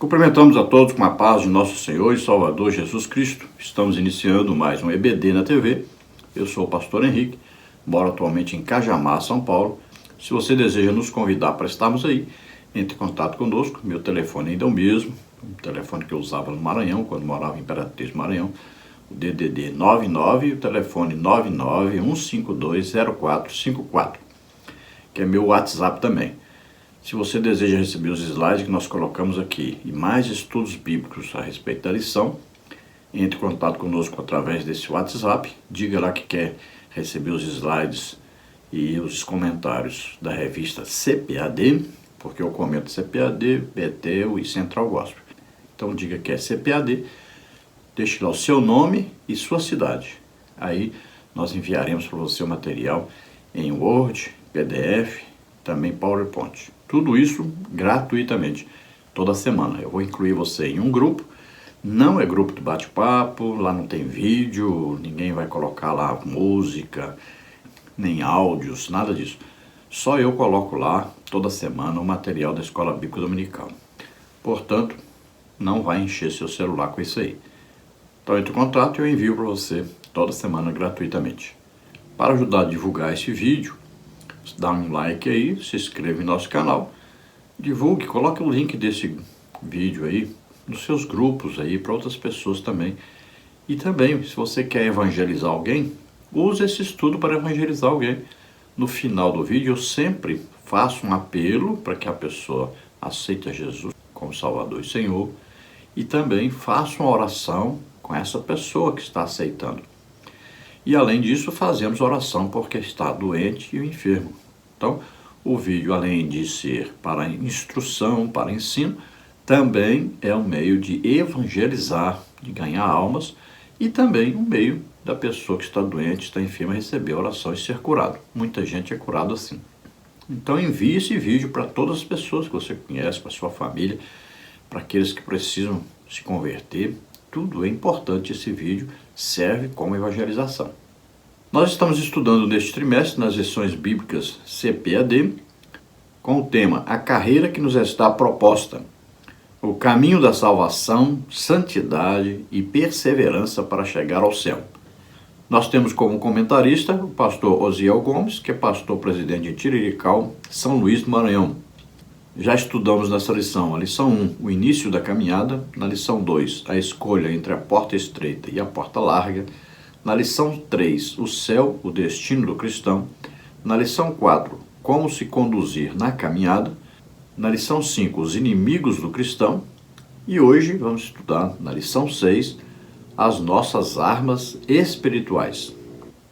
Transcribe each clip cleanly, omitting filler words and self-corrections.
Cumprimentamos a todos com a paz de nosso Senhor e Salvador Jesus Cristo. Estamos iniciando mais um EBD na TV. Eu sou o pastor Henrique, moro atualmente em Cajamar, São Paulo. Se você deseja nos convidar para estarmos aí, entre em contato conosco. Meu telefone ainda é o mesmo, o telefone que eu usava no Maranhão, quando morava em Imperatriz, Maranhão. O DDD 99 e o telefone 991520454, que é meu WhatsApp também. Se você deseja receber os slides que nós colocamos aqui e mais estudos bíblicos a respeito da lição, entre em contato conosco através desse WhatsApp, diga lá que quer receber os slides e os comentários da revista CPAD, porque eu comento CPAD, Betel e Central Gospel. Então diga que é CPAD, deixe lá o seu nome e sua cidade. Aí nós enviaremos para você o material em Word, PDF, também PowerPoint. Tudo isso gratuitamente, toda semana. Eu vou incluir você em um grupo, não é grupo de bate-papo, lá não tem vídeo, ninguém vai colocar lá música, nem áudios, nada disso. Só eu coloco lá, toda semana, o material da Escola Bíblica Dominical. Portanto, não vai encher seu celular com isso aí. Então entre em contato e eu envio para você toda semana gratuitamente. Para ajudar a divulgar esse vídeo, dá um like aí, se inscreva em nosso canal, divulgue, coloque o link desse vídeo aí nos seus grupos aí para outras pessoas também. E também, se você quer evangelizar alguém, use esse estudo para evangelizar alguém. No final do vídeo eu sempre faço um apelo para que a pessoa aceite Jesus como Salvador e Senhor e também faço uma oração com essa pessoa que está aceitando. E além disso, fazemos oração porque está doente e enfermo. Então, o vídeo, além de ser para instrução, para ensino, também é um meio de evangelizar, de ganhar almas, e também um meio da pessoa que está doente, está enferma, receber oração e ser curado. Muita gente é curado assim. Então, envie esse vídeo para todas as pessoas que você conhece, para sua família, para aqueles que precisam se converter. Tudo é importante, esse vídeo serve como evangelização. Nós estamos estudando neste trimestre, nas lições bíblicas CPAD, com o tema A Carreira que nos está proposta, o caminho da salvação, santidade e perseverança para chegar ao céu. Nós temos como comentarista o pastor Osiel Gomes, que é pastor presidente de Tirirical, São Luís do Maranhão. Já estudamos nessa lição, a lição 1, o início da caminhada, na lição 2, a escolha entre a porta estreita e a porta larga, na lição 3, o céu, o destino do cristão, na lição 4, como se conduzir na caminhada, na lição 5, os inimigos do cristão, e hoje vamos estudar na lição 6, as nossas armas espirituais.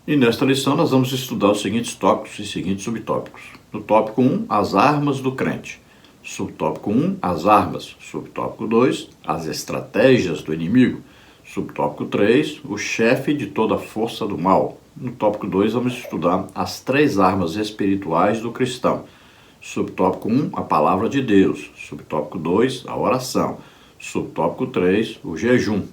E nesta lição nós vamos estudar os seguintes tópicos e seguintes subtópicos. No tópico 1, as armas do crente. Subtópico 1, as armas. Subtópico 2, as estratégias do inimigo. Subtópico 3, o chefe de toda a força do mal. No tópico 2, vamos estudar as 3 armas espirituais do cristão. Subtópico 1, a palavra de Deus. Subtópico 2, a oração. Subtópico 3, o jejum.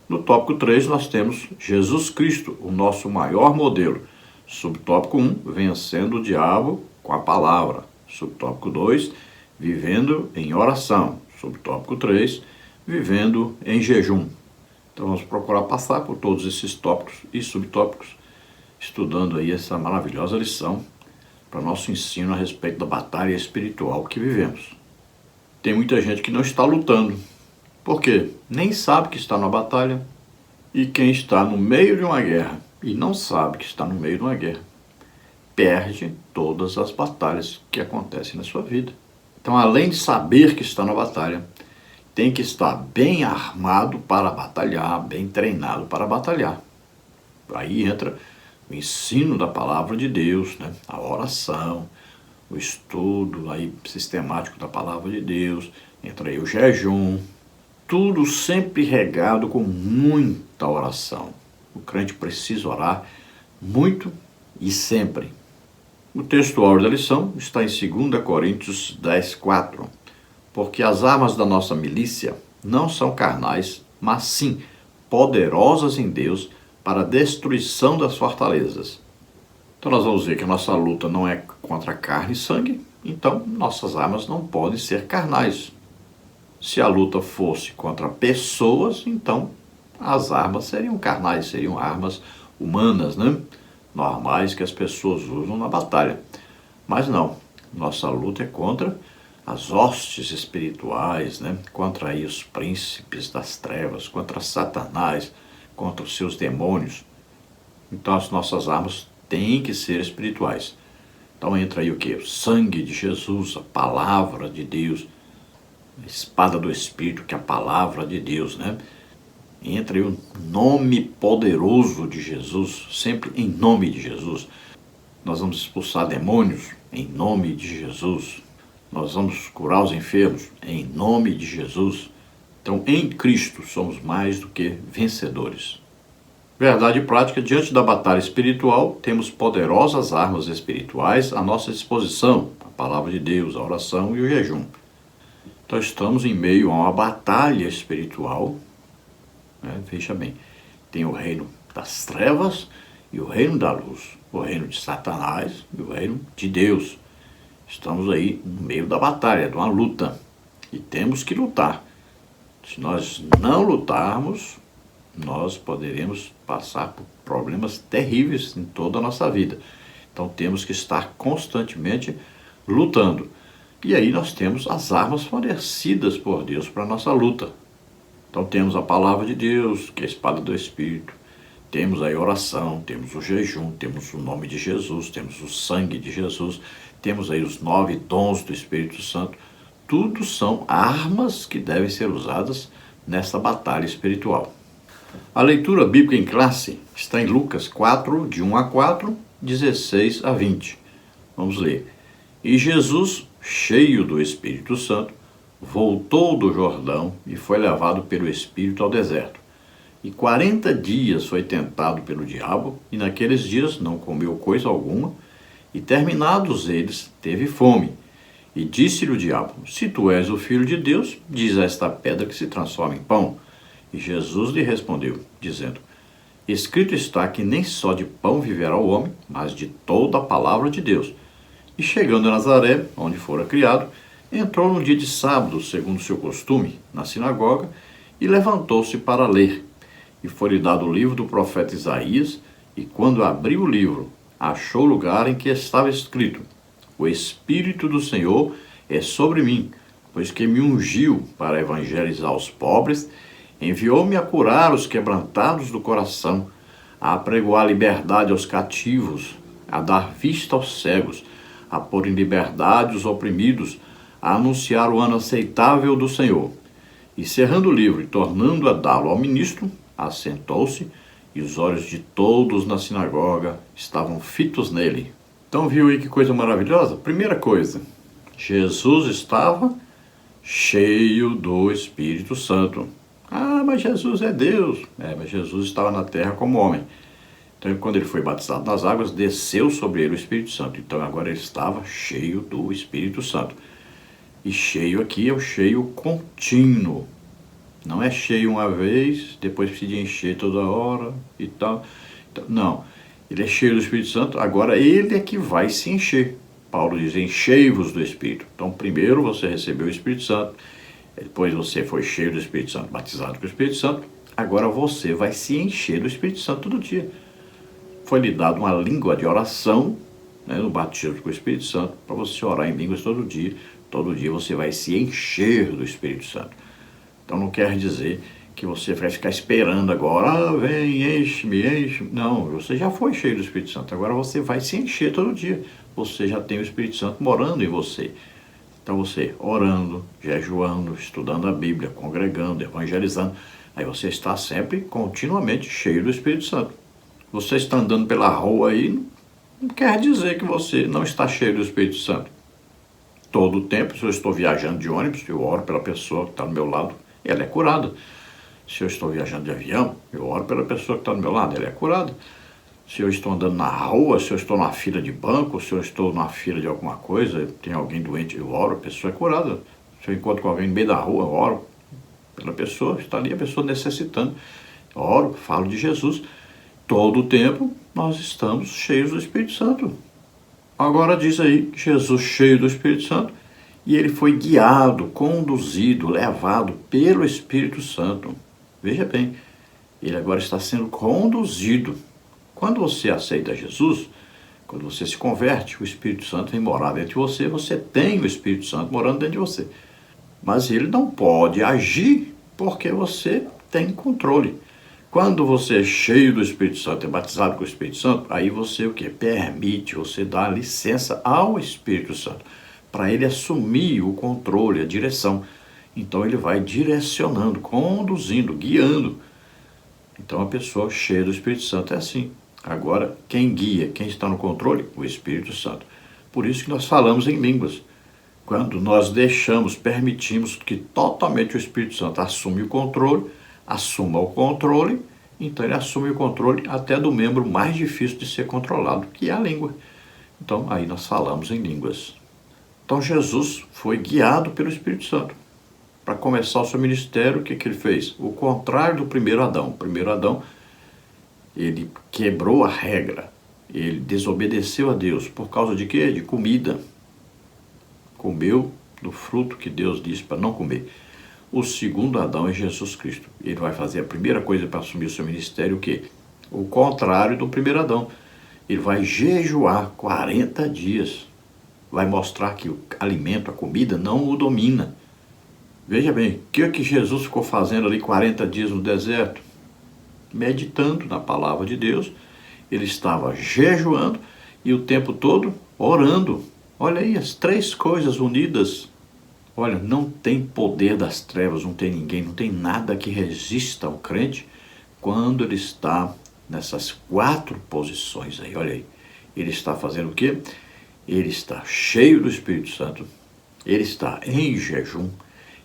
No tópico 3, nós temos Jesus Cristo, o nosso maior modelo. Subtópico 1, vencendo o diabo com a palavra. Subtópico 2, vivendo em oração. Subtópico 3, vivendo em jejum. Então vamos procurar passar por todos esses tópicos e subtópicos, estudando aí essa maravilhosa lição para nosso ensino a respeito da batalha espiritual que vivemos. Tem muita gente que não está lutando. Por quê? Nem sabe que está numa batalha. E quem está no meio de uma guerra e não sabe que está no meio de uma guerra, perde todas as batalhas que acontecem na sua vida. Então, além de saber que está na batalha, tem que estar bem armado para batalhar, bem treinado para batalhar. Aí entra o ensino da palavra de Deus, né? A oração, o estudo aí sistemático da palavra de Deus, entra aí o jejum, tudo sempre regado com muita oração. O crente precisa orar muito e sempre. O texto áureo da lição está em 2 Coríntios 10:4. Porque as armas da nossa milícia não são carnais, mas sim poderosas em Deus para a destruição das fortalezas. Então nós vamos ver que a nossa luta não é contra carne e sangue, então nossas armas não podem ser carnais. Se a luta fosse contra pessoas, então as armas seriam carnais, seriam armas humanas, né? Normais que as pessoas usam na batalha. Mas não, nossa luta é contra as hostes espirituais, né? Contra aí os príncipes das trevas, contra Satanás, contra os seus demônios. Então as nossas armas têm que ser espirituais. Então entra aí o quê? O sangue de Jesus, a palavra de Deus, a espada do Espírito, que é a palavra de Deus, né? Entra aí o nome poderoso de Jesus, sempre em nome de Jesus. Nós vamos expulsar demônios em nome de Jesus. Nós vamos curar os enfermos em nome de Jesus. Então, em Cristo, somos mais do que vencedores. Verdade prática, diante da batalha espiritual, temos poderosas armas espirituais à nossa disposição. A palavra de Deus, a oração e o jejum. Então, estamos em meio a uma batalha espiritual. Veja bem, tem o reino das trevas e o reino da luz, o reino de Satanás e o reino de Deus. Estamos aí no meio da batalha, de uma luta, e temos que lutar. Se nós não lutarmos, nós poderemos passar por problemas terríveis em toda a nossa vida. Então temos que estar constantemente lutando. E aí nós temos as armas fornecidas por Deus para a nossa luta. Então temos a palavra de Deus, que é a espada do Espírito. Temos aí a oração, temos o jejum, temos o nome de Jesus, temos o sangue de Jesus, temos aí os 9 dons do Espírito Santo. Tudo são armas que devem ser usadas nessa batalha espiritual. A leitura bíblica em classe está em Lucas 4, de 1 a 4, 16 a 20. Vamos ler. E Jesus, cheio do Espírito Santo, voltou do Jordão e foi levado pelo Espírito ao deserto. E 40 dias foi tentado pelo diabo, e naqueles dias não comeu coisa alguma, e terminados eles, teve fome. E disse-lhe o diabo, se tu és o Filho de Deus, diz a esta pedra que se transforma em pão. E Jesus lhe respondeu, dizendo, escrito está que nem só de pão viverá o homem, mas de toda a palavra de Deus. E chegando a Nazaré, onde fora criado, entrou no dia de sábado, segundo o seu costume, na sinagoga, e levantou-se para ler. E foi-lhe dado o livro do profeta Isaías, e quando abriu o livro, achou o lugar em que estava escrito, o Espírito do Senhor é sobre mim, pois que me ungiu para evangelizar os pobres, enviou-me a curar os quebrantados do coração, a apregoar liberdade aos cativos, a dar vista aos cegos, a pôr em liberdade os oprimidos, a anunciar o ano aceitável do Senhor. E cerrando o livro e tornando a dá-lo ao ministro, assentou-se, e os olhos de todos na sinagoga estavam fitos nele. Então viu aí que coisa maravilhosa? Primeira coisa, Jesus estava cheio do Espírito Santo. Ah, mas Jesus é Deus. Mas Jesus estava na terra como homem. Então, quando ele foi batizado nas águas, desceu sobre ele o Espírito Santo. Então, agora ele estava cheio do Espírito Santo. E cheio aqui é o cheio contínuo. Não é cheio uma vez, depois precisa encher toda hora e tal. Então, não, ele é cheio do Espírito Santo, agora ele é que vai se encher. Paulo diz, enchei-vos do Espírito. Então, primeiro você recebeu o Espírito Santo, depois você foi cheio do Espírito Santo, batizado com o Espírito Santo, agora você vai se encher do Espírito Santo todo dia. Foi-lhe dado uma língua de oração, no batismo com o Espírito Santo, para você orar em línguas todo dia. Todo dia você vai se encher do Espírito Santo. Então não quer dizer que você vai ficar esperando agora, vem, enche-me, enche. Não, você já foi cheio do Espírito Santo, agora você vai se encher todo dia. Você já tem o Espírito Santo morando em você. Então você orando, jejuando, estudando a Bíblia, congregando, evangelizando, aí você está sempre, continuamente cheio do Espírito Santo. Você está andando pela rua aí, não quer dizer que você não está cheio do Espírito Santo. Todo o tempo, se eu estou viajando de ônibus, eu oro pela pessoa que está do meu lado, ela é curada. Se eu estou viajando de avião, eu oro pela pessoa que está do meu lado, ela é curada. Se eu estou andando na rua, se eu estou na fila de banco, se eu estou na fila de alguma coisa, tem alguém doente, eu oro, a pessoa é curada. Se eu encontro com alguém no meio da rua, eu oro pela pessoa, está ali a pessoa necessitando. Eu oro, falo de Jesus. Todo o tempo nós estamos cheios do Espírito Santo. Agora diz aí, Jesus cheio do Espírito Santo, E ele foi guiado, conduzido, levado pelo Espírito Santo. Veja bem, ele agora está sendo conduzido. Quando você aceita Jesus, quando você se converte, o Espírito Santo vem morar dentro de você, você tem o Espírito Santo morando dentro de você. Mas ele não pode agir porque você tem controle. Quando você é cheio do Espírito Santo, é batizado com o Espírito Santo, aí você o quê? Permite, você dá licença ao Espírito Santo para ele assumir o controle, a direção. Então ele vai direcionando, conduzindo, guiando. Então a pessoa cheia do Espírito Santo é assim. Agora, quem guia, quem está no controle? O Espírito Santo. Por isso que nós falamos em línguas. Quando nós deixamos, permitimos que totalmente o Espírito Santo assuma o controle, então ele assume o controle até do membro mais difícil de ser controlado, que é a língua. Então aí nós falamos em línguas. Então Jesus foi guiado pelo Espírito Santo. Para começar o seu ministério, o que ele fez? O contrário do primeiro Adão. O primeiro Adão, ele quebrou a regra, ele desobedeceu a Deus. Por causa de quê? De comida. Comeu do fruto que Deus disse para não comer. O segundo Adão é Jesus Cristo. Ele vai fazer a primeira coisa para assumir o seu ministério, o quê? O contrário do primeiro Adão. Ele vai jejuar 40 dias. Vai mostrar que o alimento, a comida, não o domina. Veja bem, o que Jesus ficou fazendo ali 40 dias no deserto? Meditando na palavra de Deus. Ele estava jejuando e o tempo todo orando. Olha aí, as três coisas unidas. Olha, não tem poder das trevas, não tem ninguém, não tem nada que resista ao crente quando ele está nessas 4 posições aí. Olha aí, ele está fazendo o quê? Ele está cheio do Espírito Santo, ele está em jejum,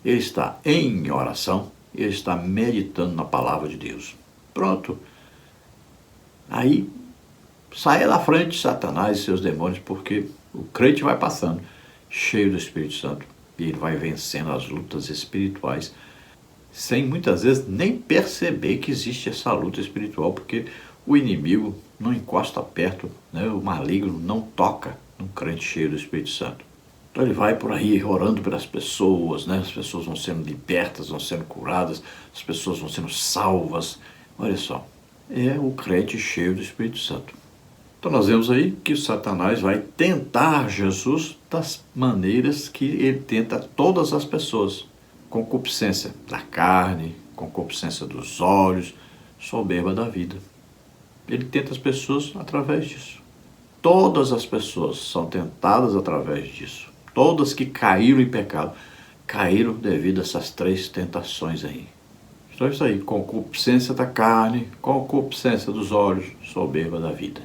ele está em oração, ele está meditando na palavra de Deus. Pronto. Aí, saia da frente Satanás e seus demônios, porque o crente vai passando, cheio do Espírito Santo, e ele vai vencendo as lutas espirituais, sem muitas vezes nem perceber que existe essa luta espiritual, porque o inimigo não encosta perto, né? O maligno não toca num crente cheio do Espírito Santo. Então ele vai por aí orando pelas pessoas, né? As pessoas vão sendo libertas, vão sendo curadas, as pessoas vão sendo salvas. Olha só, é o crente cheio do Espírito Santo. Então nós vemos aí que o Satanás vai tentar Jesus das maneiras que ele tenta todas as pessoas. Concupiscência da carne, concupiscência dos olhos, soberba da vida. Ele tenta as pessoas através disso. Todas as pessoas são tentadas através disso. Todas que caíram em pecado, caíram devido a essas 3 tentações aí. Então é isso aí, concupiscência da carne, concupiscência dos olhos, soberba da vida.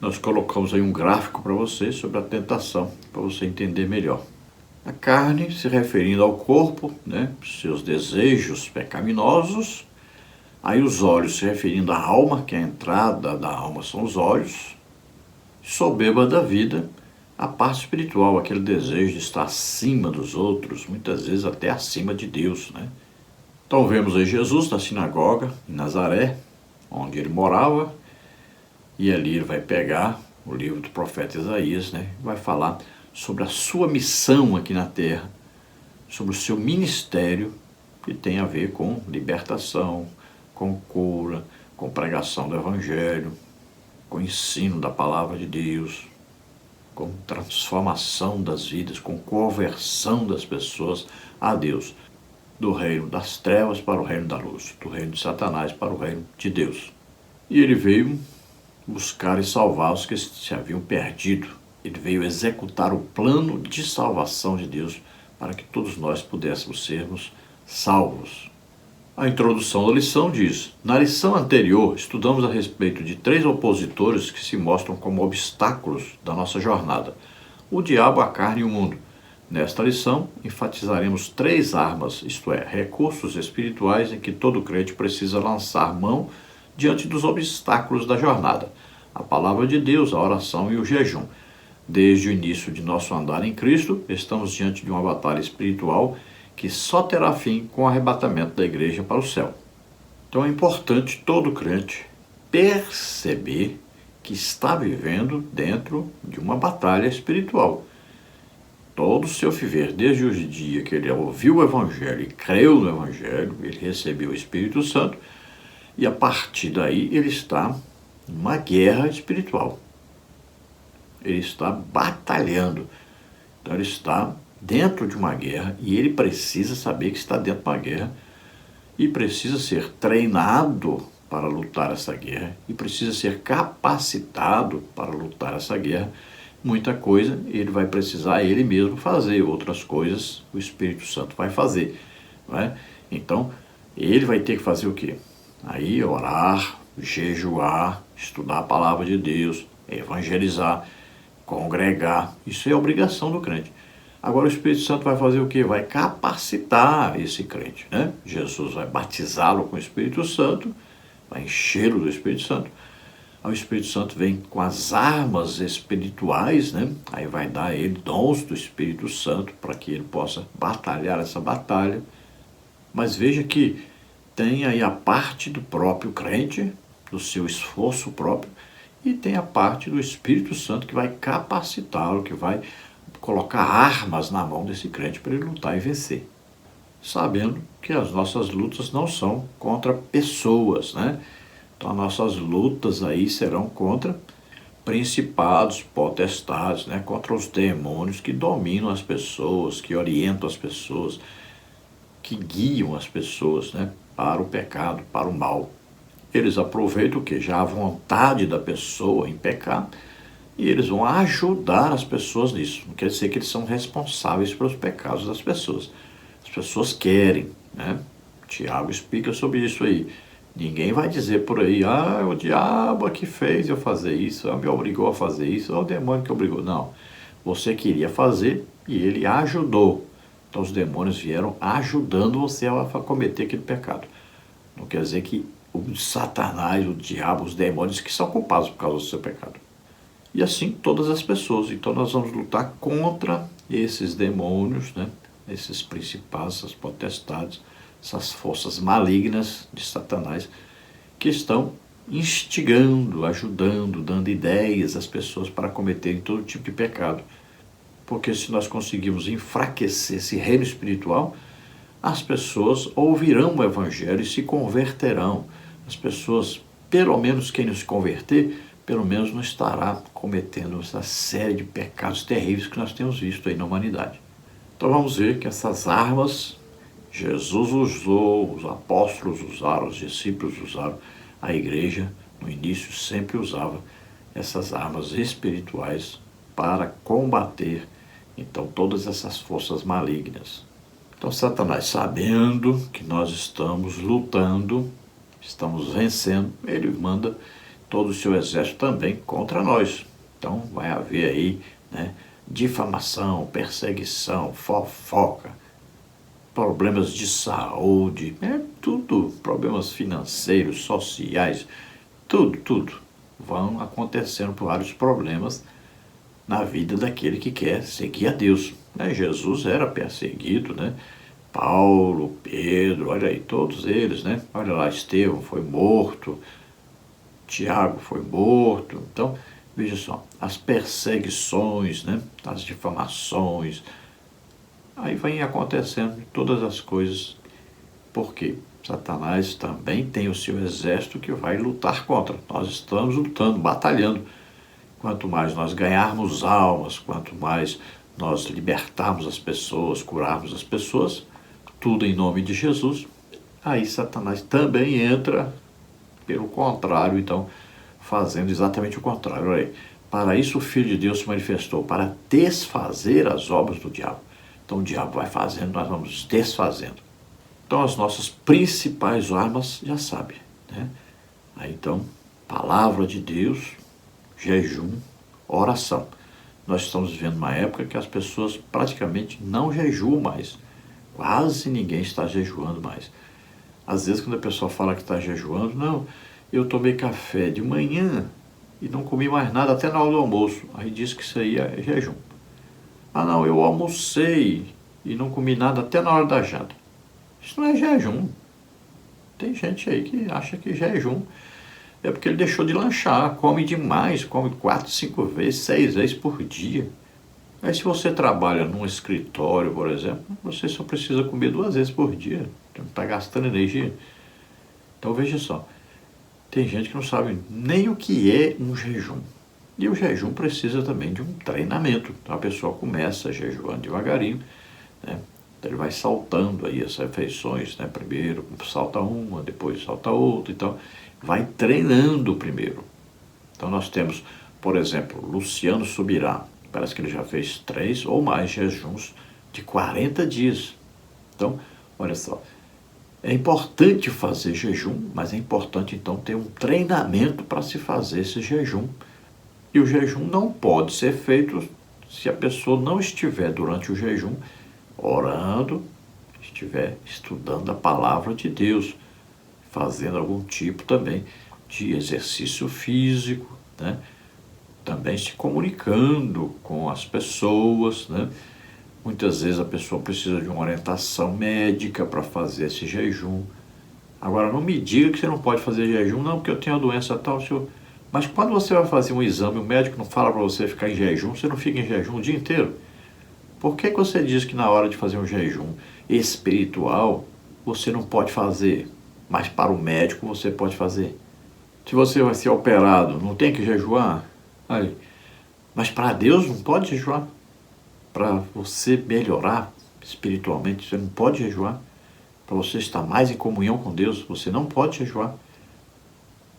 Nós colocamos aí um gráfico para você sobre a tentação, para você entender melhor. A carne se referindo ao corpo, né, seus desejos pecaminosos. Aí os olhos se referindo à alma, que a entrada da alma são os olhos. Soberba da vida, a parte espiritual, aquele desejo de estar acima dos outros, muitas vezes até acima de Deus, né? Então vemos aí Jesus na sinagoga, em Nazaré, onde ele morava, e ali ele vai pegar o livro do profeta Isaías, né? Vai falar sobre a sua missão aqui na terra, sobre o seu ministério, que tem a ver com libertação, com cura, com pregação do Evangelho, com ensino da palavra de Deus, com transformação das vidas, com conversão das pessoas a Deus, do reino das trevas para o reino da luz, do reino de Satanás para o reino de Deus. E ele veio buscar e salvar os que se haviam perdido. Ele veio executar o plano de salvação de Deus para que todos nós pudéssemos sermos salvos. A introdução da lição diz: na lição anterior, estudamos a respeito de 3 opositores que se mostram como obstáculos da nossa jornada: o diabo, a carne e o mundo. Nesta lição, enfatizaremos 3 armas, isto é, recursos espirituais em que todo crente precisa lançar mão diante dos obstáculos da jornada: a palavra de Deus, a oração e o jejum. Desde o início de nosso andar em Cristo, estamos diante de uma batalha espiritual que só terá fim com o arrebatamento da igreja para o céu. Então é importante todo crente perceber que está vivendo dentro de uma batalha espiritual. todo o seu viver, desde o dia que ele ouviu o Evangelho e creu no Evangelho, ele recebeu o Espírito Santo, e a partir daí ele está numa guerra espiritual. Ele está batalhando. Então ele está dentro de uma guerra e ele precisa saber que está dentro de uma guerra e precisa ser treinado para lutar essa guerra e precisa ser capacitado para lutar essa guerra. Muita coisa ele vai precisar ele mesmo fazer, outras coisas o Espírito Santo vai fazer, não é? Então ele vai ter que fazer o quê? Aí orar, jejuar, estudar a palavra de Deus, evangelizar, congregar. Isso é obrigação do crente. Agora o Espírito Santo vai fazer o quê? Vai capacitar esse crente, né? Jesus vai batizá-lo com o Espírito Santo, vai enchê-lo do Espírito Santo. Aí o Espírito Santo vem com as armas espirituais, né? Aí vai dar a ele dons do Espírito Santo para que ele possa batalhar essa batalha. Mas veja que tem aí a parte do próprio crente, do seu esforço próprio, e tem a parte do Espírito Santo que vai capacitá-lo, que vai colocar armas na mão desse crente para ele lutar e vencer. Sabendo que as nossas lutas não são contra pessoas, né? Então as nossas lutas aí serão contra principados, potestades, né? Contra os demônios que dominam as pessoas, que orientam as pessoas, que guiam as pessoas, né? Para o pecado, para o mal. Eles aproveitam o que? Já a vontade da pessoa em pecar, e eles vão ajudar as pessoas nisso. Não quer dizer que eles são responsáveis pelos pecados das pessoas. As pessoas querem, né? Tiago explica sobre isso aí. Ninguém vai dizer por aí, o diabo que fez eu fazer isso, me obrigou a fazer isso, o demônio que obrigou. Não, você queria fazer e ele ajudou. Então os demônios vieram ajudando você a cometer aquele pecado. Não quer dizer que o Satanás, o diabo, os demônios que são culpados por causa do seu pecado. E assim todas as pessoas. Então nós vamos lutar contra esses demônios, né? Esses principados, essas potestades, essas forças malignas de Satanás que estão instigando, ajudando, dando ideias às pessoas para cometerem todo tipo de pecado. Porque se nós conseguirmos enfraquecer esse reino espiritual, as pessoas ouvirão o Evangelho e se converterão. As pessoas, pelo menos quem não se converter, pelo menos não estará cometendo essa série de pecados terríveis que nós temos visto aí na humanidade. Então vamos ver que essas armas Jesus usou, os apóstolos usaram, os discípulos usaram, a igreja no início sempre usava essas armas espirituais para combater então todas essas forças malignas. Então Satanás, sabendo que nós estamos lutando, estamos vencendo, ele manda todo o seu exército também contra nós. Então vai haver aí, né, difamação, perseguição, fofoca, problemas de saúde, tudo, problemas financeiros, sociais, tudo vão acontecendo por vários problemas na vida daquele que quer seguir a Deus. Jesus era perseguido, né? Paulo, Pedro, olha aí, todos eles, né? Olha lá, Estevão foi morto, Tiago foi morto. Então, veja só, as perseguições, né? As difamações, aí vem acontecendo todas as coisas, porque Satanás também tem o seu exército que vai lutar contra. Nós estamos lutando, batalhando. Quanto mais nós ganharmos almas, quanto mais nós libertarmos as pessoas, curarmos as pessoas, tudo em nome de Jesus, aí Satanás também entra pelo contrário, então, fazendo exatamente o contrário. Olha aí, para isso o Filho de Deus se manifestou, para desfazer as obras do diabo. Então o diabo vai fazendo, nós vamos desfazendo. Então as nossas principais armas, já sabe, né? Aí então, palavra de Deus, jejum, oração. Nós estamos vivendo uma época que as pessoas praticamente não jejuam mais. Quase ninguém está jejuando mais. Às vezes quando a pessoa fala que está jejuando, não, eu tomei café de manhã e não comi mais nada até na hora do almoço. Aí diz que isso aí é jejum. Ah não, eu almocei e não comi nada até na hora da janta. Isso não é jejum. Tem gente aí que acha que jejum é porque ele deixou de lanchar, come demais, come 4, 5 vezes, 6 vezes por dia. Aí se você trabalha num escritório, por exemplo, você só precisa comer 2 vezes por dia, não está gastando energia. Então veja só, tem gente que não sabe nem o que é um jejum. E o jejum precisa também de um treinamento. Então a pessoa começa jejuando devagarinho, né? Então ele vai saltando aí as refeições, né? Primeiro salta uma, depois salta outra, então vai treinando primeiro. Então nós temos, por exemplo, Luciano Subirá. Parece que ele já fez 3 ou mais jejuns de 40 dias. Então, olha só, é importante fazer jejum, mas é importante então ter um treinamento para se fazer esse jejum. E o jejum não pode ser feito se a pessoa não estiver durante o jejum orando, estiver estudando a palavra de Deus, fazendo algum tipo também de exercício físico, né? Também se comunicando com as pessoas, né? Muitas vezes a pessoa precisa de uma orientação médica para fazer esse jejum. Agora, não me diga que você não pode fazer jejum, não, porque eu tenho a doença tal, senhor. Mas quando você vai fazer um exame, o médico não fala para você ficar em jejum, você não fica em jejum o dia inteiro? Por que você diz que na hora de fazer um jejum espiritual, você não pode fazer, mas para o médico você pode fazer? Se você vai ser operado, não tem que jejuar? Aí, mas para Deus não pode jejuar? Para você melhorar espiritualmente, você não pode jejuar? Para você estar mais em comunhão com Deus, você não pode jejuar?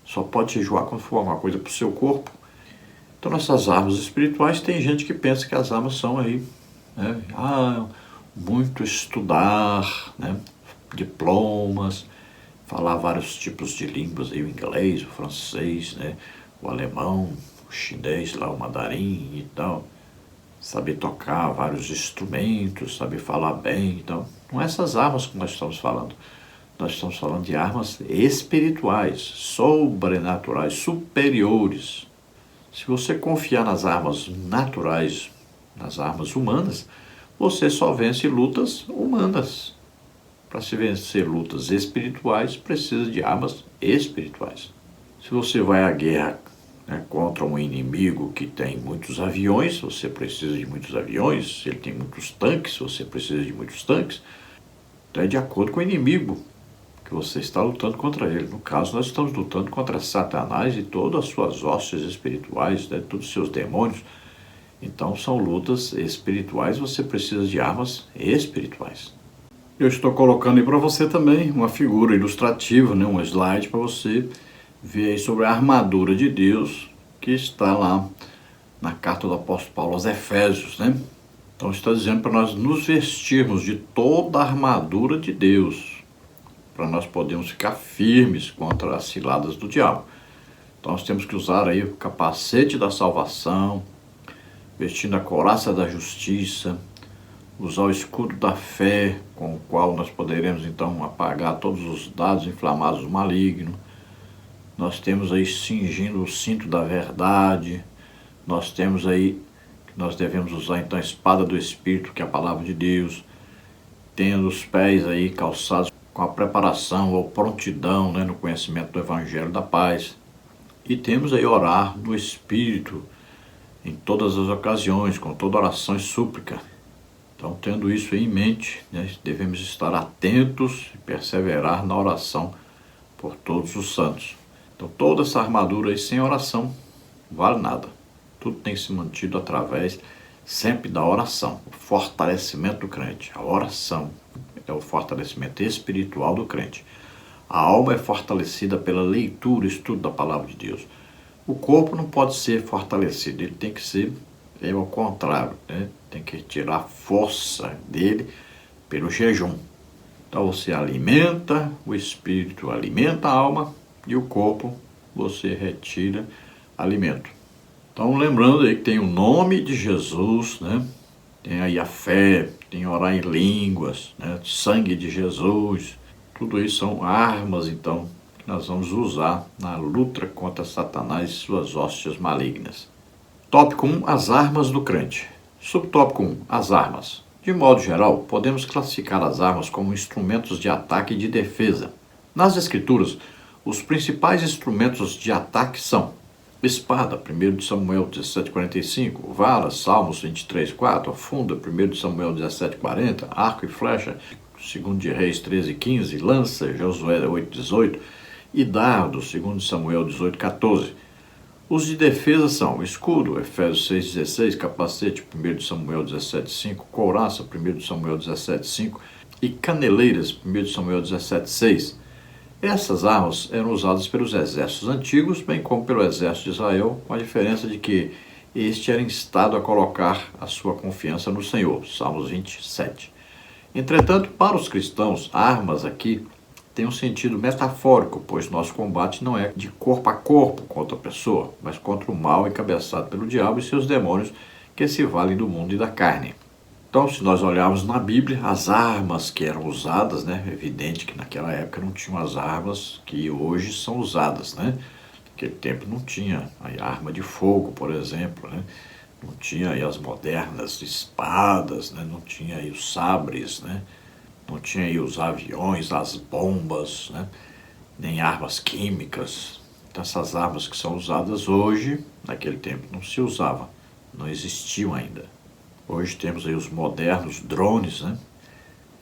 Só pode jejuar quando for alguma coisa para o seu corpo. Então, nessas armas espirituais, tem gente que pensa que as armas são aí, né? Muito estudar, né? Diplomas, falar vários tipos de línguas, aí, o inglês, o francês, né? O alemão, o chinês, lá, o mandarim e tal. Saber tocar vários instrumentos, saber falar bem. Então, não é essas armas que nós estamos falando. Nós estamos falando de armas espirituais, sobrenaturais, superiores. Se você confiar nas armas naturais, nas armas humanas, você só vence lutas humanas. Para se vencer lutas espirituais, precisa de armas espirituais. Se você vai à guerra, né, contra um inimigo que tem muitos aviões, você precisa de muitos aviões. Se ele tem muitos tanques, você precisa de muitos tanques. Então é de acordo com o inimigo que você está lutando contra ele. No caso, nós estamos lutando contra Satanás e todas as suas hostes espirituais, né, todos os seus demônios. Então são lutas espirituais, você precisa de armas espirituais. Eu estou colocando aí para você também uma figura ilustrativa, né, um slide para você ver aí sobre a armadura de Deus que está lá na carta do apóstolo Paulo aos Efésios, né? Então está dizendo para nós nos vestirmos de toda a armadura de Deus, para nós podermos ficar firmes contra as ciladas do diabo. Então nós temos que usar aí o capacete da salvação, vestindo a couraça da justiça, usar o escudo da fé, com o qual nós poderemos então apagar todos os dados inflamados do maligno. Nós temos aí cingindo o cinto da verdade. Nós temos aí que nós devemos usar então a espada do Espírito, que é a palavra de Deus, tendo os pés aí calçados com a preparação ou prontidão, né, no conhecimento do Evangelho da paz. E temos aí orar no Espírito em todas as ocasiões, com toda oração e súplica. Então, tendo isso em mente, né, devemos estar atentos e perseverar na oração por todos os santos. Então, toda essa armadura aí sem oração não vale nada. Tudo tem que se mantido através sempre da oração, o fortalecimento do crente. A oração é o fortalecimento espiritual do crente. A alma é fortalecida pela leitura e estudo da palavra de Deus. O corpo não pode ser fortalecido, ele tem que ser ao contrário, né? Tem que tirar força dele pelo jejum. Então você alimenta o espírito, alimenta a alma, e o corpo você retira alimento. Então lembrando aí que tem o nome de Jesus, né? Tem aí a fé, tem orar em línguas, né? Sangue de Jesus. Tudo isso são armas, então, que nós vamos usar na luta contra Satanás e suas hostes malignas. Tópico 1, as armas do crente. Subtópico 1, as armas. De modo geral, podemos classificar as armas como instrumentos de ataque e de defesa. Nas Escrituras, os principais instrumentos de ataque são Espada, 1 de Samuel 17:45. Vara, Salmos 23:4. A funda, 1 de Samuel 17:40. Arco e flecha, 2 de Reis 13:15. Lança, Josué 8:18. E dardo, 2 de Samuel 18:14. Os de defesa são escudo, Efésios 6:16. Capacete, 1 de Samuel 17:5. Couraça, 1 de Samuel 17:5. E caneleiras, 1 de Samuel 17:6. Essas armas eram usadas pelos exércitos antigos, bem como pelo exército de Israel, com a diferença de que este era instado a colocar a sua confiança no Senhor. Salmos 27. Entretanto, para os cristãos, armas aqui têm um sentido metafórico, pois nosso combate não é de corpo a corpo contra a pessoa, mas contra o mal encabeçado pelo diabo e seus demônios que se valem do mundo e da carne. Então, se nós olharmos na Bíblia, as armas que eram usadas, né, é evidente que naquela época não tinham as armas que hoje são usadas, né? Naquele tempo não tinha a arma de fogo, por exemplo, né? Não tinha aí as modernas espadas, né? Não tinha aí os sabres, né? Não tinha aí os aviões, as bombas, né? Nem armas químicas. Então, essas armas que são usadas hoje, naquele tempo não se usava, não existiam ainda. Hoje temos aí os modernos drones, né?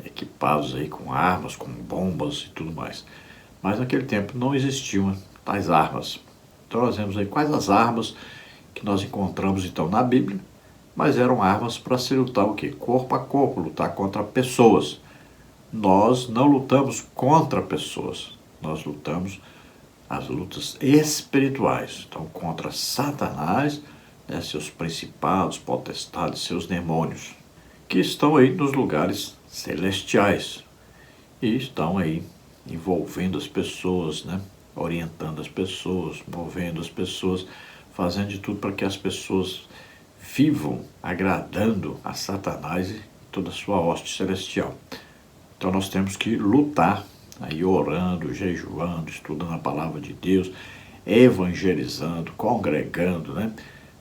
Equipados aí com armas, com bombas e tudo mais. Mas naquele tempo não existiam tais armas. Então nós vemos aí quais as armas que nós encontramos então na Bíblia, mas eram armas para se lutar o quê? Corpo a corpo, lutar contra pessoas. Nós não lutamos contra pessoas, nós lutamos as lutas espirituais. Então contra Satanás, né, seus principados, potestades, seus demônios, que estão aí nos lugares celestiais e estão aí envolvendo as pessoas, né, orientando as pessoas, movendo as pessoas, fazendo de tudo para que as pessoas vivam agradando a Satanás e toda a sua hoste celestial. Então nós temos que lutar, aí orando, jejuando, estudando a palavra de Deus, evangelizando, congregando, né?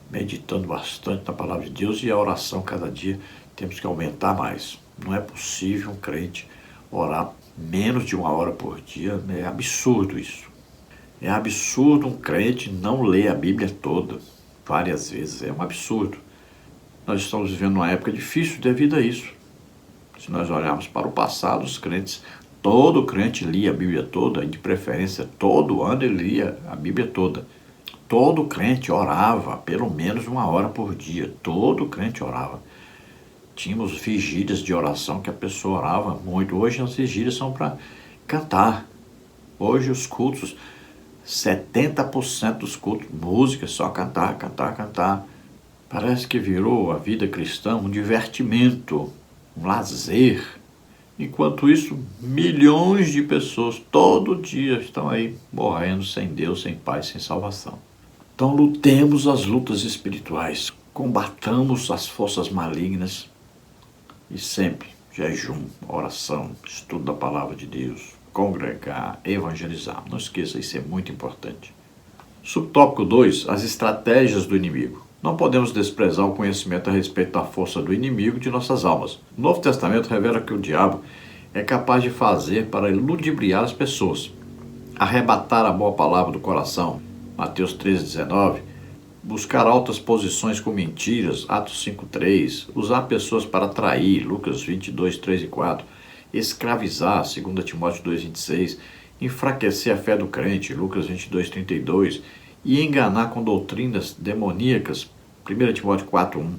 Meditando bastante na palavra de Deus, e a oração cada dia temos que aumentar mais. Não é possível um crente orar menos de 1 hora por dia, né? É absurdo isso. É absurdo um crente não ler a Bíblia toda, várias vezes, é um absurdo. Nós estamos vivendo uma época difícil devido a isso. Se nós olharmos para o passado, os crentes, todo crente lia a Bíblia toda, e de preferência todo ano ele lia a Bíblia toda. Todo crente orava pelo menos 1 hora por dia. Todo crente orava. Tínhamos vigílias de oração que a pessoa orava muito. Hoje as vigílias são para cantar. Hoje os cultos, 70% dos cultos, música, só cantar, cantar, cantar. Parece que virou a vida cristã um divertimento, um lazer. Enquanto isso, milhões de pessoas todo dia estão aí morrendo sem Deus, sem paz, sem salvação. Então lutemos as lutas espirituais, combatamos as forças malignas e sempre jejum, oração, estudo da palavra de Deus, congregar, evangelizar. Não esqueça, isso é muito importante. Subtópico 2, as estratégias do inimigo. Não podemos desprezar o conhecimento a respeito da força do inimigo de nossas almas. O Novo Testamento revela que o diabo é capaz de fazer para ludibriar as pessoas, arrebatar a boa palavra do coração, Mateus 13:19, buscar altas posições com mentiras, Atos 5:3, usar pessoas para trair, Lucas 22:3 e 4, escravizar, 2 Timóteo 2:26, enfraquecer a fé do crente, Lucas 22:32, e enganar com doutrinas demoníacas, 1 Timóteo 4:1.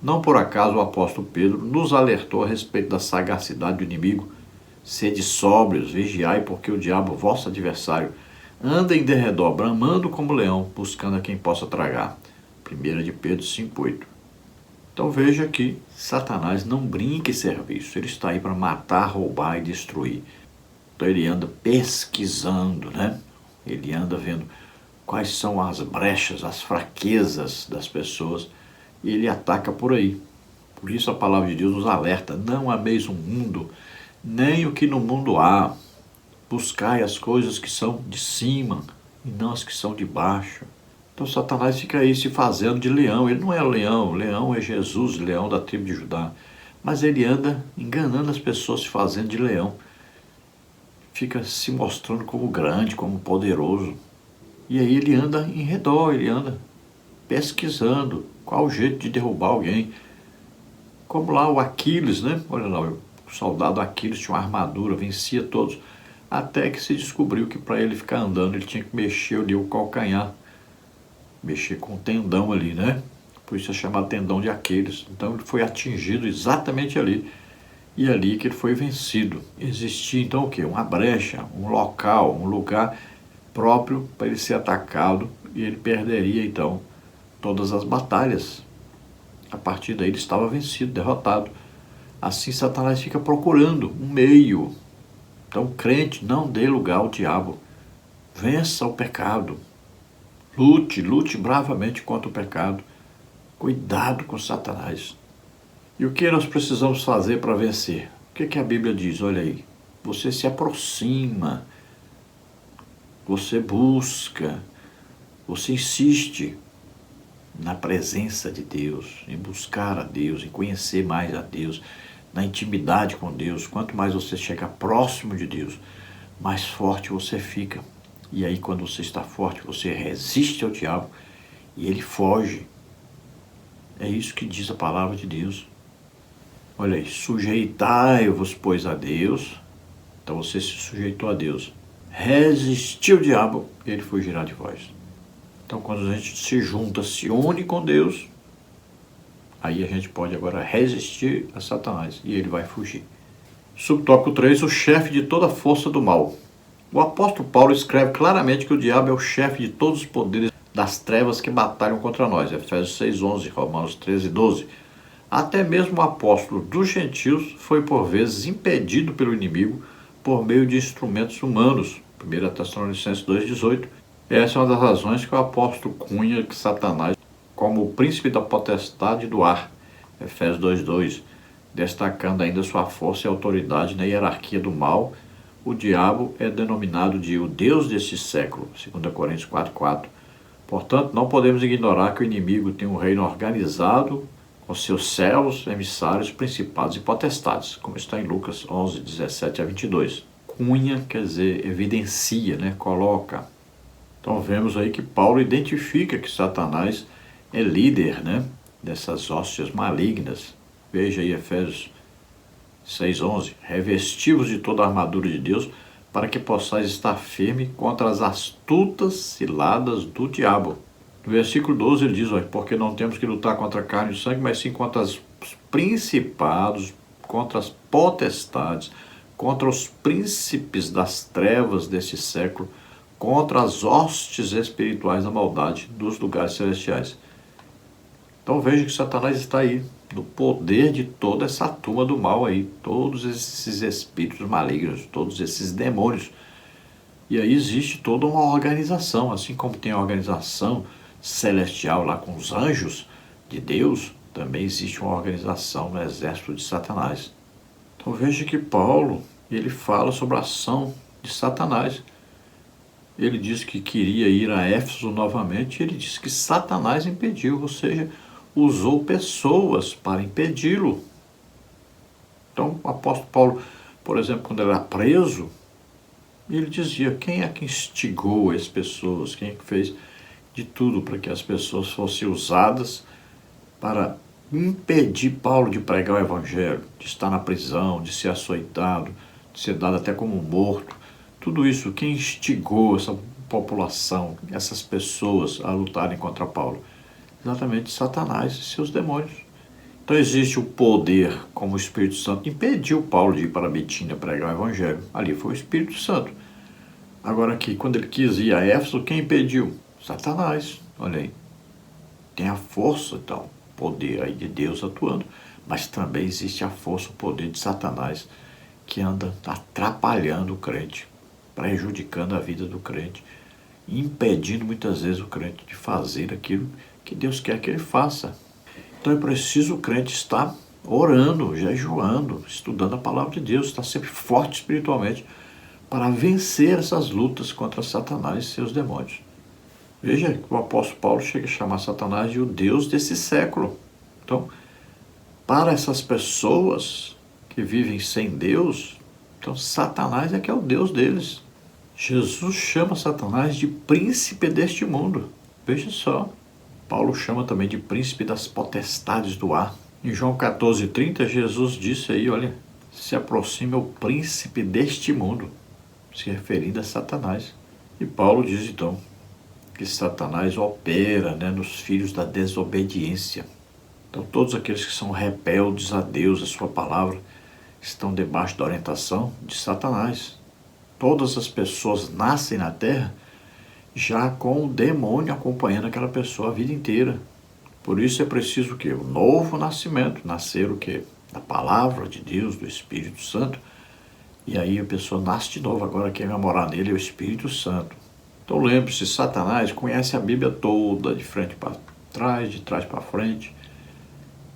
Não por acaso o apóstolo Pedro nos alertou a respeito da sagacidade do inimigo. Sede sóbrios, vigiai, porque o diabo, vosso adversário, anda em derredor, bramando como leão, buscando a quem possa tragar. 1 de Pedro 5:8. Então veja que Satanás não brinca em serviço. Ele está aí para matar, roubar e destruir. Então ele anda pesquisando, né? Ele anda vendo quais são as brechas, as fraquezas das pessoas, e ele ataca por aí. Por isso a palavra de Deus nos alerta: não ameis o mundo, nem o que no mundo há. Buscai as coisas que são de cima e não as que são de baixo. Então Satanás fica aí se fazendo de leão. Ele não é leão, leão é Jesus, leão da tribo de Judá. Mas ele anda enganando as pessoas, se fazendo de leão. Fica se mostrando como grande, como poderoso. E aí ele anda em redor, ele anda pesquisando qual o jeito de derrubar alguém. Como lá o Aquiles, né? Olha lá, o soldado Aquiles tinha uma armadura, vencia todos. Até que se descobriu que para ele ficar andando ele tinha que mexer ali o calcanhar. Mexer com o tendão ali, né? Por isso é chamado tendão de Aquiles. Então ele foi atingido exatamente ali. E ali que ele foi vencido. Existia então o quê? Uma brecha, um local, um lugar próprio para ele ser atacado. E ele perderia então todas as batalhas. A partir daí ele estava vencido, derrotado. Assim Satanás fica procurando um meio. Então crente, não dê lugar ao diabo. Vença o pecado. Lute bravamente contra o pecado. Cuidado com Satanás. E o que nós precisamos fazer para vencer? O que a Bíblia diz? Olha aí. Você se aproxima. Você busca. Você insiste na presença de Deus, em buscar a Deus, em conhecer mais a Deus, na intimidade com Deus. Quanto mais você chega próximo de Deus, mais forte você fica. E aí quando você está forte, você resiste ao diabo e ele foge. É isso que diz a palavra de Deus. Olha aí, sujeitai-vos, pois, a Deus. Então você se sujeitou a Deus. Resistiu o diabo, ele fugirá de vós. Então quando a gente se junta, se une com Deus, aí a gente pode agora resistir a Satanás e ele vai fugir. Subtópico 3, o chefe de toda a força do mal. O apóstolo Paulo escreve claramente que o diabo é o chefe de todos os poderes das trevas que batalham contra nós. Efésios 6:11, Romanos 13:12. Até mesmo o apóstolo dos gentios foi por vezes impedido pelo inimigo por meio de instrumentos humanos. 1 Tessalonicenses 2:18. Essa é uma das razões que o apóstolo cunha que Satanás como o príncipe da potestade do ar. Efésios 2:2. Destacando ainda sua força e autoridade na hierarquia do mal, o diabo é denominado de o Deus desse século. 2 Coríntios 4:4. Portanto, não podemos ignorar que o inimigo tem um reino organizado com seus servos, emissários, principados e potestades, como está em Lucas 11:17-22. Cunha quer dizer evidencia, né? Coloca. Então vemos aí que Paulo identifica que Satanás é líder, né? Dessas hóstias malignas. Veja aí Efésios 6:11. Revesti-vos de toda a armadura de Deus para que possais estar firme contra as astutas ciladas do diabo. No versículo 12 ele diz, porque não temos que lutar contra a carne e sangue, mas sim contra os principados, contra as potestades, contra os príncipes das trevas deste século, contra as hostes espirituais da maldade dos lugares celestiais. Então veja que Satanás está aí, no poder de toda essa turma do mal aí, todos esses espíritos malignos, todos esses demônios. E aí existe toda uma organização, assim como tem a organização celestial lá com os anjos de Deus, também existe uma organização no exército de Satanás. Então veja que Paulo, ele fala sobre a ação de Satanás. Ele diz que queria ir a Éfeso novamente, e ele diz que Satanás impediu, ou seja, usou pessoas para impedi-lo. Então o apóstolo Paulo, por exemplo, quando ele era preso, ele dizia, quem é que instigou as pessoas, quem é que fez de tudo para que as pessoas fossem usadas para impedir Paulo de pregar o evangelho, de estar na prisão, de ser açoitado, de ser dado até como morto. Tudo isso, quem instigou essa população, essas pessoas a lutarem contra Paulo? Exatamente Satanás e seus demônios. Então existe o poder, como o Espírito Santo impediu Paulo de ir para Betínia pregar o evangelho. Ali foi o Espírito Santo. Agora aqui, quando ele quis ir a Éfeso, quem impediu? Satanás. Olha aí. Tem a força, então, poder aí de Deus atuando, mas também existe a força, o poder de Satanás que anda atrapalhando o crente, prejudicando a vida do crente, impedindo muitas vezes o crente de fazer aquilo que Deus quer que ele faça. Então é preciso o crente estar orando, jejuando, estudando a palavra de Deus, estar sempre forte espiritualmente para vencer essas lutas contra Satanás e seus demônios. Veja que o apóstolo Paulo chega a chamar Satanás de o Deus desse século. Então, para essas pessoas que vivem sem Deus, então Satanás é que é o Deus deles. Jesus chama Satanás de príncipe deste mundo. Veja só. Paulo chama também de príncipe das potestades do ar. Em João 14,30, Jesus disse aí, olha, se aproxima o príncipe deste mundo, se referindo a Satanás. E Paulo diz então que Satanás opera, nos filhos da desobediência. Então todos aqueles que são rebeldes a Deus, a sua palavra, estão debaixo da orientação de Satanás. Todas as pessoas nascem na terra já com o demônio acompanhando aquela pessoa a vida inteira. Por isso é preciso o quê? O novo nascimento. Nascer o quê? Da palavra de Deus, do Espírito Santo. E aí a pessoa nasce de novo. Agora quem vai morar nele é o Espírito Santo. Então lembre-se, Satanás conhece a Bíblia toda, de frente para trás, de trás para frente.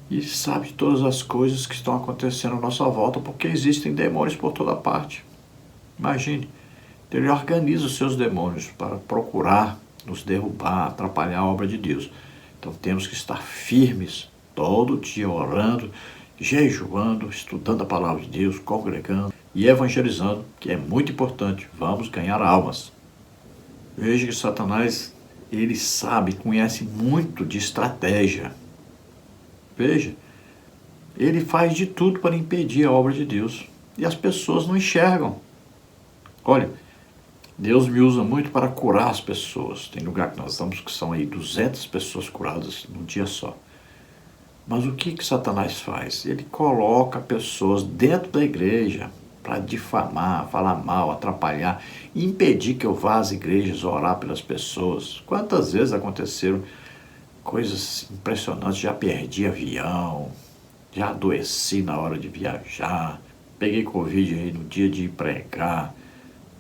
E sabe todas as coisas que estão acontecendo à nossa volta, porque existem demônios por toda parte. Imagine, ele organiza os seus demônios para procurar nos derrubar, atrapalhar a obra de Deus. Então temos que estar firmes, todo dia orando, jejuando, estudando a palavra de Deus, congregando e evangelizando, que é muito importante. Vamos ganhar almas. Veja que Satanás, ele sabe, conhece muito de estratégia. Veja, ele faz de tudo para impedir a obra de Deus. E as pessoas não enxergam. Olha, Deus me usa muito para curar as pessoas. Tem lugar que nós estamos que são aí 200 pessoas curadas num dia só. Mas o que Satanás faz? Ele coloca pessoas dentro da igreja para difamar, falar mal, atrapalhar, impedir que eu vá às igrejas orar pelas pessoas. Quantas vezes aconteceram coisas impressionantes? Já perdi avião, já adoeci na hora de viajar, peguei Covid aí no dia de ir pregar.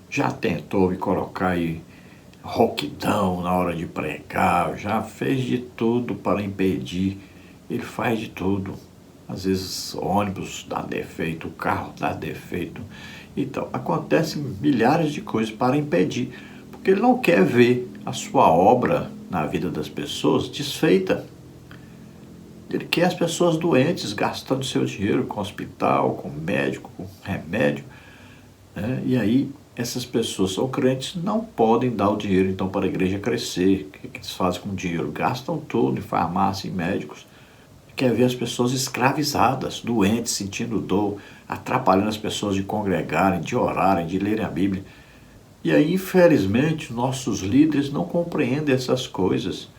Já tentou me colocar aí rouquidão na hora de pregar, já fez de tudo para impedir, ele faz de tudo. Às vezes o ônibus dá defeito, o carro dá defeito. Então, acontecem milhares de coisas para impedir, porque ele não quer ver a sua obra na vida das pessoas desfeita. Ele quer as pessoas doentes, gastando seu dinheiro com hospital, com médico, com remédio, e aí essas pessoas são crentes, não podem dar o dinheiro então para a igreja crescer. O que eles fazem com o dinheiro? Gastam tudo em farmácia e médicos. Quer ver as pessoas escravizadas, doentes, sentindo dor, atrapalhando as pessoas de congregarem, de orarem, de lerem a Bíblia. E aí, infelizmente, nossos líderes não compreendem essas coisas.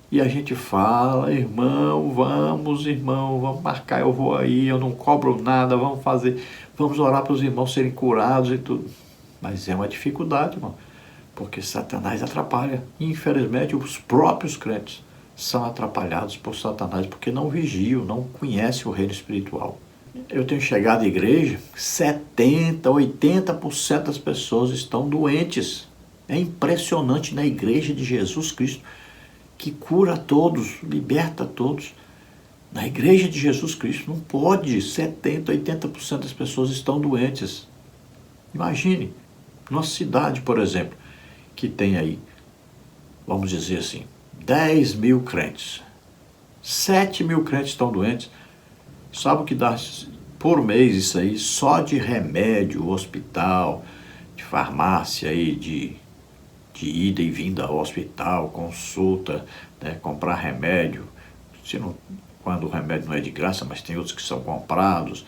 E a gente fala, irmão, vamos marcar, eu vou aí, eu não cobro nada, vamos fazer, vamos orar para os irmãos serem curados e tudo. Mas é uma dificuldade, irmão, porque Satanás atrapalha. Infelizmente, os próprios crentes são atrapalhados por Satanás, porque não vigiam, não conhecem o reino espiritual. Eu tenho chegado à igreja, 70%, 80% das pessoas estão doentes. É impressionante na igreja de Jesus Cristo, que cura todos, liberta todos. Na igreja de Jesus Cristo não pode, 70%, 80% das pessoas estão doentes. Imagine, nossa cidade, por exemplo, que tem aí, vamos dizer assim, 10 mil crentes. 7 mil crentes estão doentes. Sabe o que dá por mês isso aí? Só de remédio, hospital, de farmácia aí, de ida e vinda ao hospital, consulta, comprar remédio. Quando o remédio não é de graça, mas tem outros que são comprados.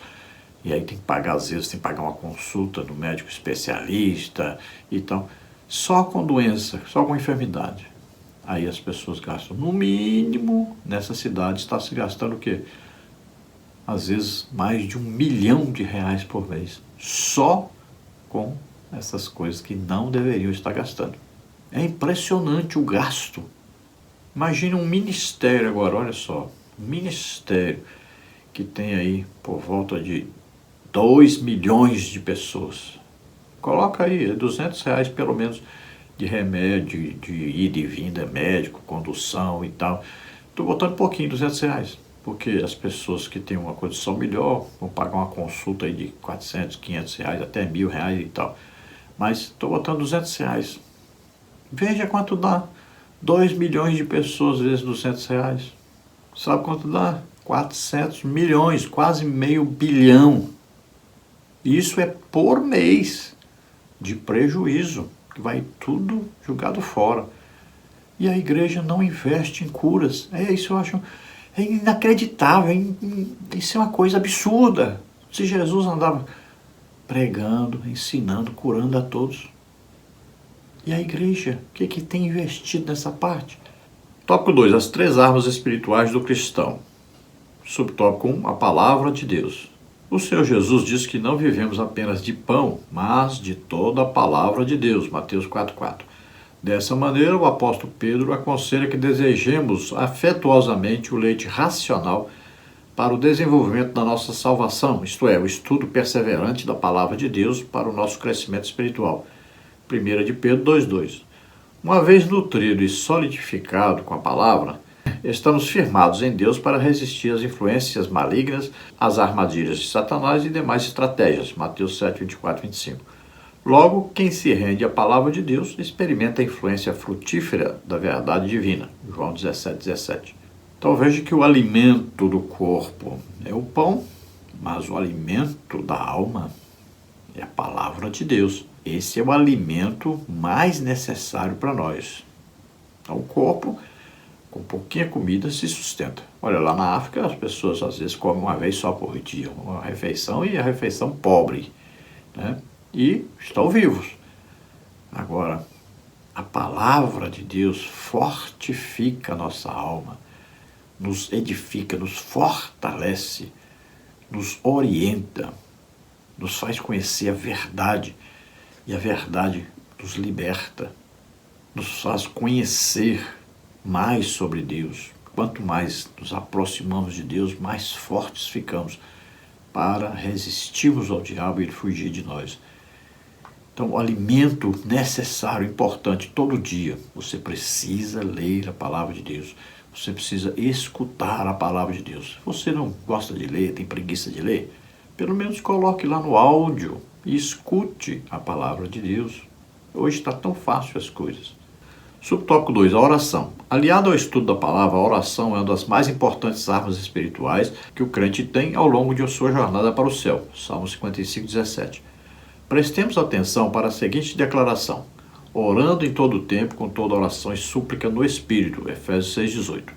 E aí tem que pagar, às vezes, tem que pagar uma consulta no médico especialista. Então, só com doença, só com enfermidade. Aí as pessoas gastam, no mínimo, nessa cidade, está se gastando o quê? Às vezes, mais de R$1 milhão por mês. Só com essas coisas que não deveriam estar gastando. É impressionante o gasto. Imagine um ministério agora, olha só. Um ministério que tem aí por volta de 2 milhões de pessoas. Coloca aí R$200 pelo menos de remédio, de ida e vinda, médico, condução e tal. Estou botando um pouquinho, R$200, porque as pessoas que têm uma condição melhor vão pagar uma consulta aí de R$400, R$500, até R$1.000 e tal. Mas estou botando R$200. Veja quanto dá. 2 milhões de pessoas vezes R$200. Sabe quanto dá? 400 milhões, quase meio bilhão. Isso é por mês. de prejuízo, que vai tudo jogado fora. E a igreja não investe em curas. Isso eu acho inacreditável, isso é uma coisa absurda. Se Jesus andava pregando, ensinando, curando a todos. E a igreja, o que tem investido nessa parte? Tópico 2, as 3 armas espirituais do cristão. Subtópico 1, a palavra de Deus. O Senhor Jesus diz que não vivemos apenas de pão, mas de toda a palavra de Deus. Mateus 4,4. Dessa maneira, o apóstolo Pedro aconselha que desejemos afetuosamente o leite racional para o desenvolvimento da nossa salvação, isto é, o estudo perseverante da palavra de Deus para o nosso crescimento espiritual. 1 de Pedro 2,2. Uma vez nutrido e solidificado com a palavra, estamos firmados em Deus para resistir às influências malignas, às armadilhas de Satanás e demais estratégias. Mateus 7, 24, 25. Logo, quem se rende à palavra de Deus experimenta a influência frutífera da verdade divina. João 17, 17. Então veja que o alimento do corpo é o pão, mas o alimento da alma é a palavra de Deus. Esse é o alimento mais necessário para nós. Então o corpo, com pouquinha comida, se sustenta. Olha, lá na África as pessoas às vezes comem uma vez só por dia, uma refeição, e a refeição pobre, né? E estão vivos. Agora, a palavra de Deus fortifica a nossa alma, nos edifica, nos fortalece, nos orienta, nos faz conhecer a verdade, e a verdade nos liberta, nos faz conhecer mais sobre Deus. Quanto mais nos aproximamos de Deus, mais fortes ficamos para resistirmos ao diabo e ele fugir de nós. Então, o alimento necessário, importante, todo dia, você precisa ler a palavra de Deus. Você precisa escutar a palavra de Deus. Se você não gosta de ler, tem preguiça de ler, pelo menos coloque lá no áudio e escute a palavra de Deus. Hoje está tão fácil as coisas. Subtópico 2, a oração. Aliado ao estudo da palavra, a oração é uma das mais importantes armas espirituais que o crente tem ao longo de sua jornada para o céu. Salmo 55, 17. Prestemos atenção para a seguinte declaração: orando em todo o tempo, com toda oração e súplica no Espírito. Efésios 6, 18.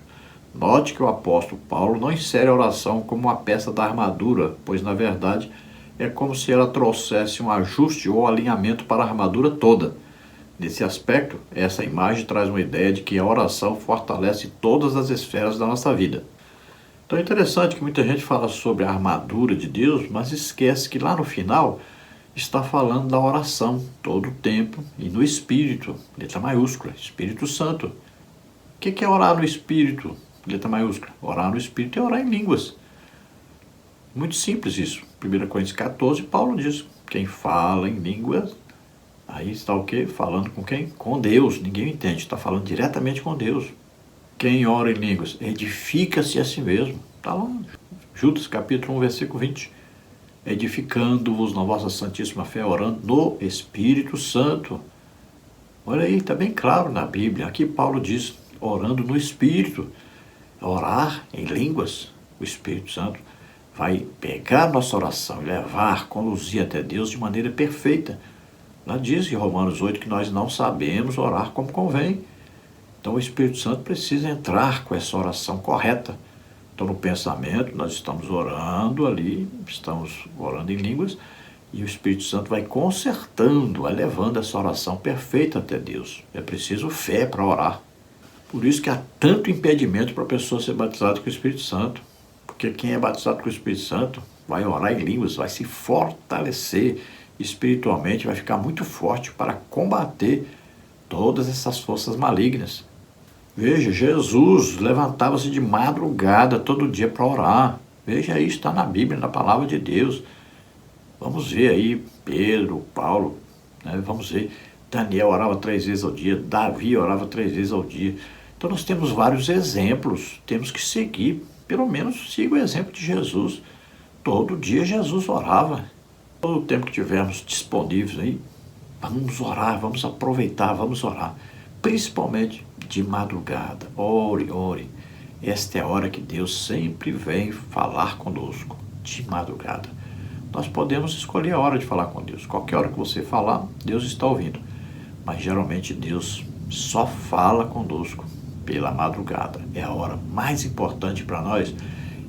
Note que o apóstolo Paulo não insere a oração como uma peça da armadura, pois, na verdade, é como se ela trouxesse um ajuste ou alinhamento para a armadura toda. Nesse aspecto, essa imagem traz uma ideia de que a oração fortalece todas as esferas da nossa vida. Então é interessante que muita gente fala sobre a armadura de Deus, mas esquece que lá no final está falando da oração todo o tempo e no Espírito, letra maiúscula, Espírito Santo. O que é orar no Espírito, letra maiúscula? Orar no Espírito é orar em línguas. Muito simples isso. 1 Coríntios 14, Paulo diz: quem fala em línguas, aí está o quê? Falando com quem? Com Deus. Ninguém entende, está falando diretamente com Deus. Quem ora em línguas edifica-se a si mesmo. Está lá, Judas capítulo 1, versículo 20. Edificando-vos na vossa santíssima fé, orando no Espírito Santo. Olha aí, está bem claro na Bíblia. Aqui Paulo diz, orando no Espírito. Orar em línguas, o Espírito Santo vai pegar nossa oração e levar, conduzir até Deus de maneira perfeita. Lá diz em Romanos 8 que nós não sabemos orar como convém. Então o Espírito Santo precisa entrar com essa oração correta. Então no pensamento nós estamos orando ali, estamos orando em línguas, e o Espírito Santo vai consertando, vai levando essa oração perfeita até Deus. É preciso fé para orar. Por isso que há tanto impedimento para a pessoa ser batizada com o Espírito Santo. Porque quem é batizado com o Espírito Santo vai orar em línguas, vai se fortalecer espiritualmente, vai ficar muito forte para combater todas essas forças malignas. Veja, Jesus levantava-se de madrugada todo dia para orar. Veja aí, está na Bíblia, na palavra de Deus. Vamos ver aí Pedro, Paulo, né? Vamos ver, Daniel orava 3 vezes ao dia, Davi orava 3 vezes ao dia. Então nós temos vários exemplos, temos que seguir, pelo menos siga o exemplo de Jesus. Todo dia Jesus orava. Todo o tempo que tivermos disponíveis aí, vamos orar, vamos aproveitar, vamos orar. Principalmente de madrugada. Ore, ore. Esta é a hora que Deus sempre vem falar conosco, de madrugada. Nós podemos escolher a hora de falar com Deus. Qualquer hora que você falar, Deus está ouvindo. Mas geralmente Deus só fala conosco pela madrugada. É a hora mais importante para nós,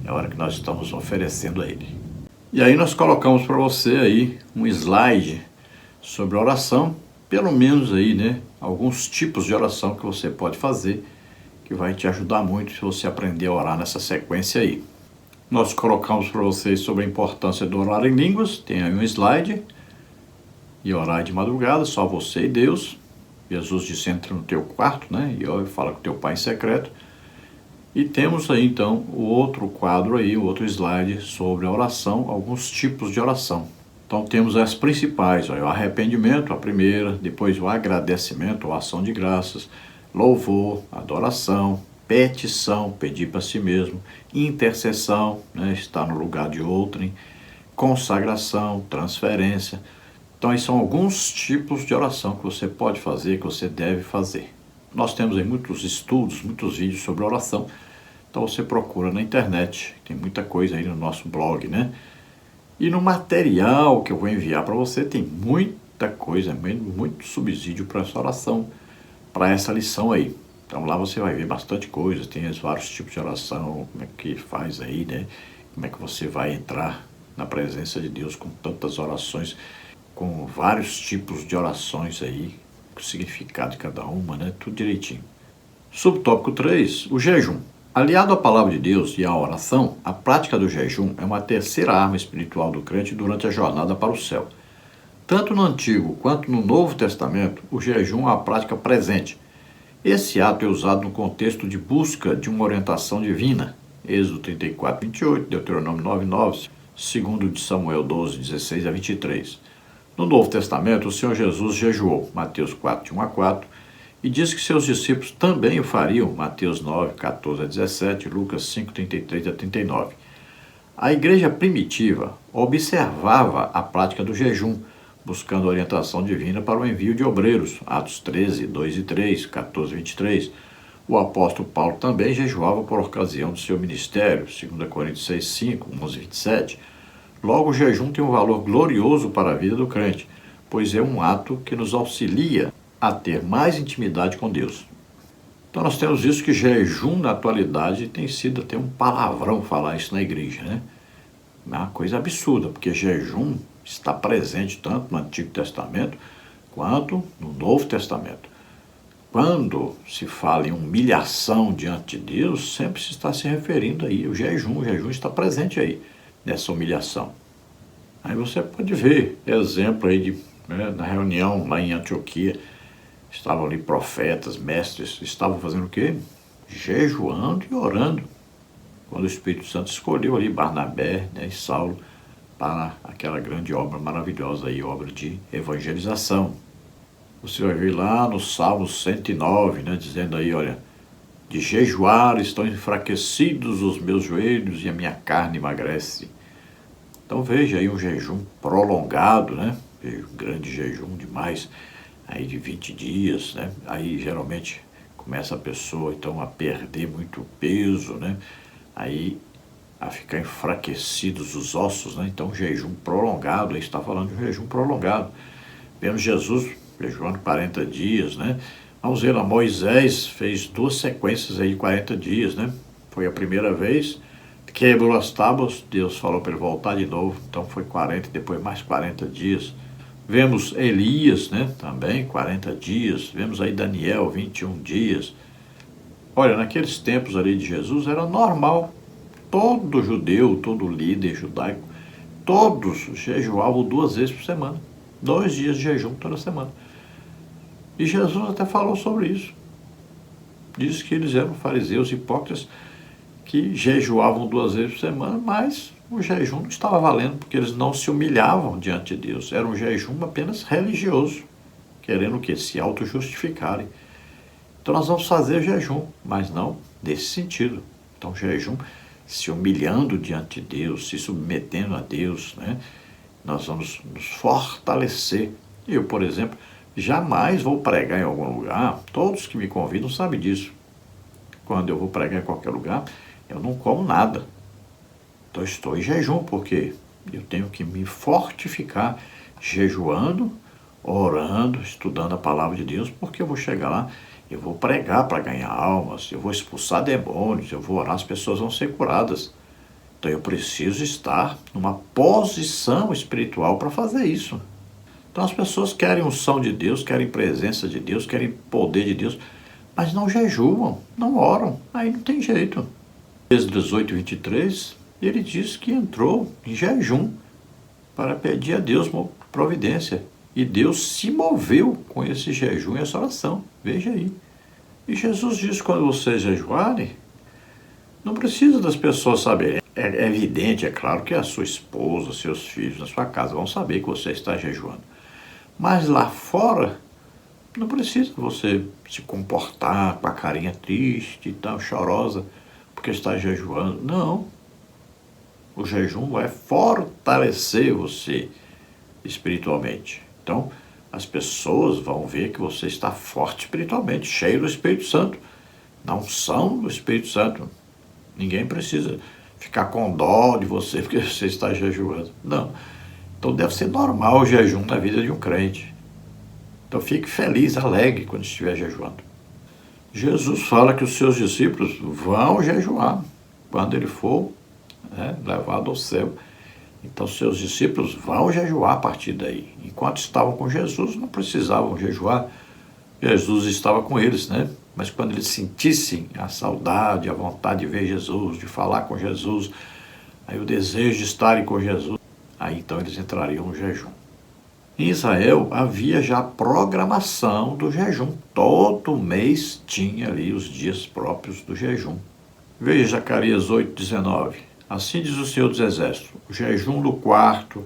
é a hora que nós estamos oferecendo a Ele. E aí nós colocamos para você aí um slide sobre oração, pelo menos aí, né, alguns tipos de oração que você pode fazer, que vai te ajudar muito se você aprender a orar nessa sequência aí. Nós colocamos para vocês sobre a importância de orar em línguas, tem aí um slide, e orar de madrugada, só você e Deus. Jesus disse, entra no teu quarto, né, e ora e fala com teu pai em secreto. E temos aí então o outro quadro aí, o outro slide sobre a oração, alguns tipos de oração. Então temos as principais, ó, o arrependimento, a primeira, depois o agradecimento, a ação de graças, louvor, adoração, petição, pedir para si mesmo, intercessão, né, estar no lugar de outrem, consagração, transferência. Então, aí são alguns tipos de oração que você pode fazer, que você deve fazer. Nós temos aí muitos estudos, muitos vídeos sobre oração. Então, você procura na internet, tem muita coisa aí no nosso blog, né? E no material que eu vou enviar para você, tem muita coisa, muito subsídio para essa oração, para essa lição aí. Então, lá você vai ver bastante coisa, tem vários tipos de oração, como é que faz aí, né? Como é que você vai entrar na presença de Deus com tantas orações, com vários tipos de orações aí, o significado de cada uma, né? Tudo direitinho. Subtópico 3, o jejum. Aliado à palavra de Deus e à oração, a prática do jejum é uma terceira arma espiritual do crente durante a jornada para o céu. Tanto no Antigo quanto no Novo Testamento, o jejum é uma prática presente. Esse ato é usado no contexto de busca de uma orientação divina. Êxodo 34, 28, Deuteronômio 9, 9, 2 de Samuel 12, 16 a 23. No Novo Testamento, o Senhor Jesus jejuou, Mateus 4, de 1 a 4, e diz que seus discípulos também o fariam, Mateus 9, 14 a 17, Lucas 5, 33 a 39. A igreja primitiva observava a prática do jejum, buscando orientação divina para o envio de obreiros, Atos 13, 2 e 3, 14 e 23. O apóstolo Paulo também jejuava por ocasião do seu ministério, 2 Coríntios 6, 5, 11 e 27. Logo, o jejum tem um valor glorioso para a vida do crente, pois é um ato que nos auxilia a ter mais intimidade com Deus. Então nós temos visto que jejum na atualidade tem sido até um palavrão falar isso na igreja, né? É uma coisa absurda, porque jejum está presente tanto no Antigo Testamento quanto no Novo Testamento. Quando se fala em humilhação diante de Deus, sempre se está se referindo aí ao jejum. O jejum está presente aí, nessa humilhação. Aí você pode ver exemplo aí na reunião lá em Antioquia, estavam ali profetas, mestres, estavam fazendo o quê? Jejuando e orando. Quando o Espírito Santo escolheu ali Barnabé, né, e Saulo para aquela grande obra maravilhosa aí, obra de evangelização. Você vai ver lá no Salmo 109, né, dizendo aí, olha, de jejuar estão enfraquecidos os meus joelhos e a minha carne emagrece. Então veja aí um jejum prolongado, né, um grande jejum demais, aí de 20 dias, né, aí geralmente começa a pessoa então a perder muito peso, né, aí a ficar enfraquecidos os ossos, né, então jejum prolongado, aí está falando de um jejum prolongado. Vemos Jesus jejuando 40 diis, né? Vamos ver lá, Moisés fez 2 sequências aí de 40 dias, né? Foi a primeira vez, quebrou as tábuas, Deus falou para ele voltar de novo, então foi 40, depois mais 40 dias. Vemos Elias, né? Também 40 dias, vemos aí Daniel, 21 dias. Olha, naqueles tempos ali de Jesus era normal, todo judeu, todo líder judaico, todos jejuavam 2 vezes por semana, 2 dias de jejum toda semana. E Jesus até falou sobre isso. Diz que eles eram fariseus hipócritas que jejuavam 2 vezes por semana, mas o jejum não estava valendo, porque eles não se humilhavam diante de Deus. Era um jejum apenas religioso, querendo o quê? Se auto-justificarem. Então nós vamos fazer jejum, mas não nesse sentido. Então jejum, se humilhando diante de Deus, se submetendo a Deus, né? Nós vamos nos fortalecer. Eu, por exemplo, jamais vou pregar em algum lugar, todos que me convidam sabem disso. Quando eu vou pregar em qualquer lugar, eu não como nada. Então estou em jejum, por quê? Eu tenho que me fortificar jejuando, orando, estudando a palavra de Deus, porque eu vou chegar lá, eu vou pregar para ganhar almas, eu vou expulsar demônios, eu vou orar, as pessoas vão ser curadas. Então eu preciso estar numa posição espiritual para fazer isso. Então as pessoas querem unção de Deus, querem presença de Deus, querem poder de Deus, mas não jejuam, não oram, aí não tem jeito. Êxodo 18, 23, ele diz que entrou em jejum para pedir a Deus uma providência. E Deus se moveu com esse jejum e essa oração. Veja aí. E Jesus diz, quando vocês jejuarem, não precisa das pessoas saberem. É evidente, é claro, que a sua esposa, seus filhos na sua casa vão saber que você está jejuando. Mas lá fora, não precisa você se comportar com a carinha triste e tal, chorosa, porque está jejuando. Não. O jejum vai fortalecer você espiritualmente. Então, as pessoas vão ver que você está forte espiritualmente, cheio do Espírito Santo. Na unção do Espírito Santo. Ninguém precisa ficar com dó de você porque você está jejuando. Não. Então deve ser normal o jejum na vida de um crente. Então fique feliz, alegre quando estiver jejuando. Jesus fala que os seus discípulos vão jejuar quando ele for levado ao céu. Então seus discípulos vão jejuar a partir daí. Enquanto estavam com Jesus, não precisavam jejuar. Jesus estava com eles, né? Mas quando eles sentissem a saudade, a vontade de ver Jesus, de falar com Jesus, aí o desejo de estarem com Jesus, aí então eles entrariam no jejum. Em Israel havia já a programação do jejum. Todo mês tinha ali os dias próprios do jejum. Veja Zacarias 8:19. Assim diz o Senhor dos Exércitos, o jejum do quarto,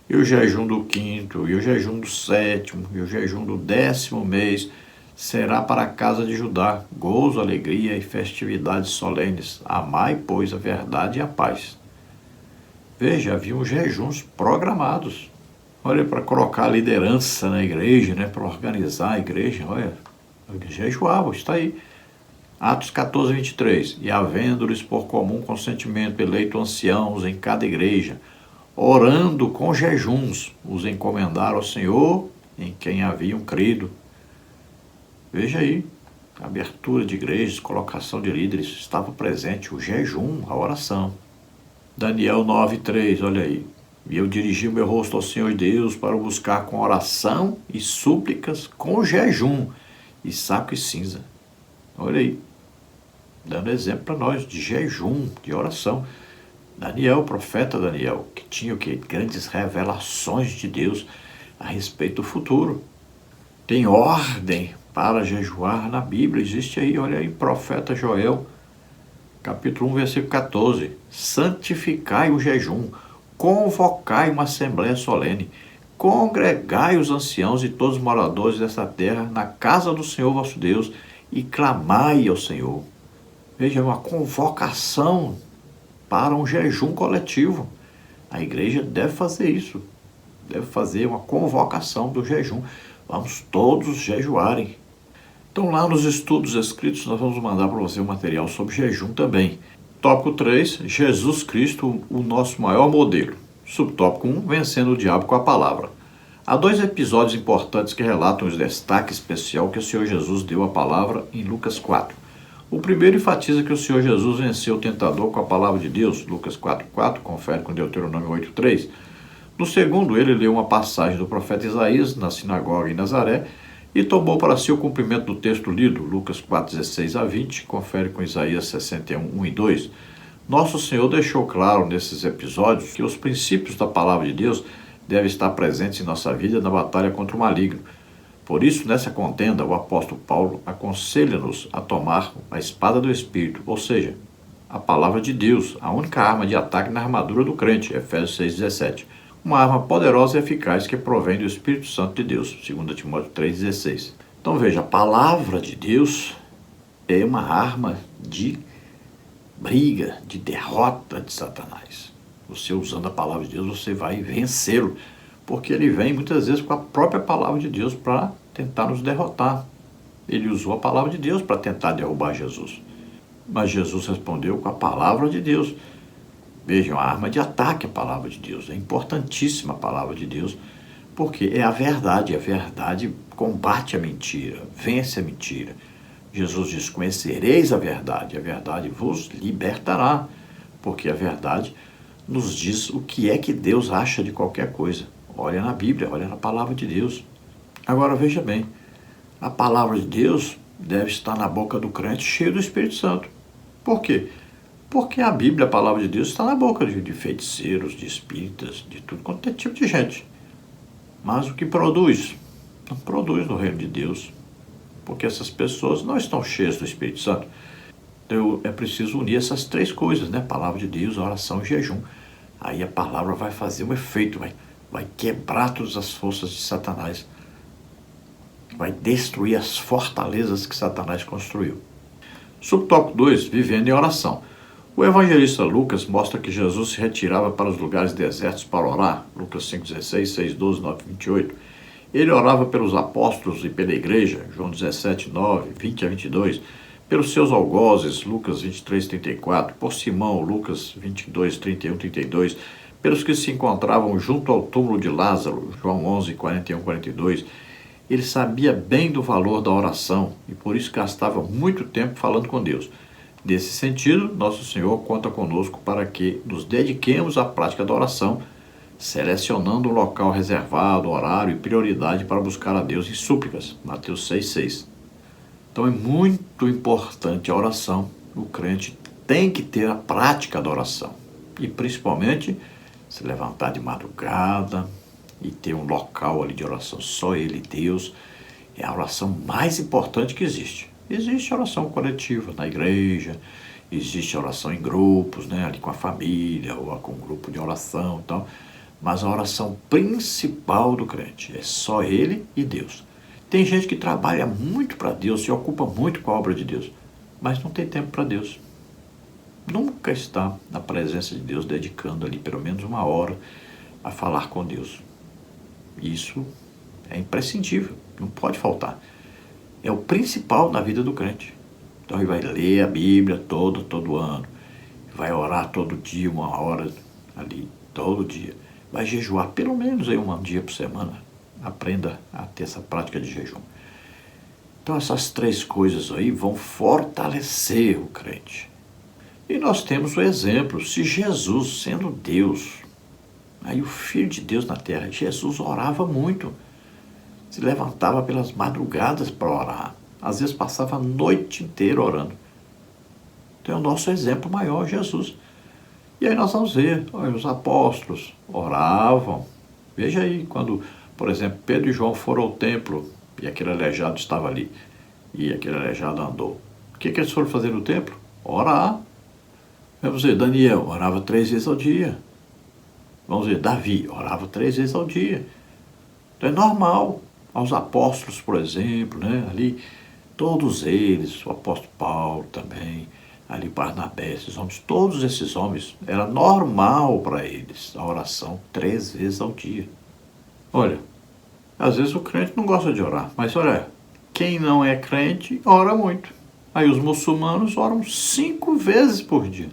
e o jejum do quinto, e o jejum do sétimo, e o jejum do 10º mês, será para a casa de Judá, gozo, alegria e festividades solenes. Amai, pois, a verdade e a paz. Veja, haviam jejuns programados. Olha, para colocar liderança na igreja, né, para organizar a igreja, olha, jejuavam, está aí. Atos 14, 23. E havendo-lhes por comum consentimento eleito anciãos em cada igreja, orando com jejuns, os encomendaram ao Senhor, em quem haviam crido. Veja aí, abertura de igrejas, colocação de líderes, estava presente o jejum, a oração. Daniel 9:3, olha aí. E eu dirigi o meu rosto ao Senhor Deus para o buscar com oração e súplicas, com jejum e saco e cinza. Olha aí, dando exemplo para nós de jejum, de oração. Daniel, o profeta Daniel, que tinha o quê? Grandes revelações de Deus a respeito do futuro. Tem ordem para jejuar na Bíblia, existe aí, olha aí, profeta Joel, capítulo 1, versículo 14. Santificai o jejum, convocai uma assembleia solene, congregai os anciãos e todos os moradores dessa terra na casa do Senhor vosso Deus e clamai ao Senhor. Veja, uma convocação para um jejum coletivo. A igreja deve fazer isso, deve fazer uma convocação do jejum. Vamos todos jejuarem. Então lá nos estudos escritos nós vamos mandar para você um material sobre jejum também. Tópico 3, Jesus Cristo, o nosso maior modelo. Subtópico 1, vencendo o diabo com a palavra. Há 2 episódios importantes que relatam os destaque especial que o Senhor Jesus deu à palavra em Lucas 4. O primeiro enfatiza que o Senhor Jesus venceu o tentador com a palavra de Deus, Lucas 4:4, confere com Deuteronômio 8:3. No segundo, ele leu uma passagem do profeta Isaías na sinagoga em Nazaré e tomou para si o cumprimento do texto lido, Lucas 4:16-20, confere com Isaías 61:1-2. Nosso Senhor deixou claro nesses episódios que os princípios da palavra de Deus devem estar presentes em nossa vida na batalha contra o maligno. Por isso, nessa contenda, o apóstolo Paulo aconselha-nos a tomar a espada do Espírito, ou seja, a palavra de Deus, a única arma de ataque na armadura do crente, Efésios 6:17. Uma arma poderosa e eficaz que provém do Espírito Santo de Deus, 2 Timóteo 3:16. Então veja, a palavra de Deus é uma arma de briga, de derrota de Satanás. Você usando a palavra de Deus, você vai vencê-lo, porque ele vem muitas vezes com a própria palavra de Deus para tentar nos derrotar. Ele usou a palavra de Deus para tentar derrubar Jesus. Mas Jesus respondeu com a palavra de Deus. Vejam, a arma de ataque é a palavra de Deus. É importantíssima a palavra de Deus, porque é a verdade. A verdade combate a mentira, vence a mentira. Jesus diz: conhecereis a verdade vos libertará, porque a verdade nos diz o que é que Deus acha de qualquer coisa. Olha na Bíblia, olha na palavra de Deus. Agora veja bem, a palavra de Deus deve estar na boca do crente cheio do Espírito Santo. Por quê? Porque a Bíblia, a palavra de Deus, está na boca de feiticeiros, de espíritas, de tudo quanto é tipo de gente. Mas o que produz? Não produz no reino de Deus, porque essas pessoas não estão cheias do Espírito Santo. Então é preciso unir essas três coisas, né? Palavra de Deus, oração e jejum. Aí a palavra vai fazer um efeito, vai quebrar todas as forças de Satanás, vai destruir as fortalezas que Satanás construiu. Subtópico 2, vivendo em oração. O evangelista Lucas mostra que Jesus se retirava para os lugares desertos para orar, Lucas 5,16, 6,12, 9,28. Ele orava pelos apóstolos e pela igreja, João 17, 9, 20 a 22, pelos seus algozes, Lucas 23, 34, por Simão, Lucas 22, 31, 32, pelos que se encontravam junto ao túmulo de Lázaro, João 11, 41, 42. Ele sabia bem do valor da oração e por isso gastava muito tempo falando com Deus. Nesse sentido, Nosso Senhor conta conosco para que nos dediquemos à prática da oração, selecionando um local reservado, horário e prioridade para buscar a Deus em súplicas, Mateus 6,6. Então é muito importante a oração. O crente tem que ter a prática da oração e principalmente se levantar de madrugada e ter um local ali de oração, só ele, Deus. É a oração mais importante que existe. Existe a oração coletiva na igreja, existe a oração em grupos, né, ali com a família, ou com um grupo de oração e tal. Mas a oração principal do crente é só ele e Deus. Tem gente que trabalha muito para Deus, se ocupa muito com a obra de Deus, mas não tem tempo para Deus. Nunca está na presença de Deus, dedicando ali pelo menos uma hora a falar com Deus. Isso é imprescindível, não pode faltar. É o principal na vida do crente. Então ele vai ler a Bíblia todo ano. Vai orar todo dia, uma hora ali, todo dia. Vai jejuar pelo menos aí um dia por semana. Aprenda a ter essa prática de jejum. Então essas três coisas aí vão fortalecer o crente. E nós temos o exemplo, se Jesus, sendo Deus, aí o Filho de Deus na terra, Jesus orava muito. Se levantava pelas madrugadas para orar. Às vezes passava a noite inteira orando. Então é o nosso exemplo maior, Jesus. E aí nós vamos ver, olha, os apóstolos oravam. Veja aí, quando, por exemplo, Pedro e João foram ao templo e aquele aleijado estava ali. E aquele aleijado andou. O que eles foram fazer no templo? Orar. Vamos ver, Daniel orava 3 vezes ao dia. Vamos ver, Davi orava 3 vezes ao dia. Então é normal. Aos apóstolos, por exemplo, né? Ali, todos eles, o apóstolo Paulo também, ali Barnabé, esses homens, todos esses homens, era normal para eles a oração 3 vezes ao dia. Olha, às vezes o crente não gosta de orar, mas olha, quem não é crente ora muito. Aí os muçulmanos oram 5 vezes por dia.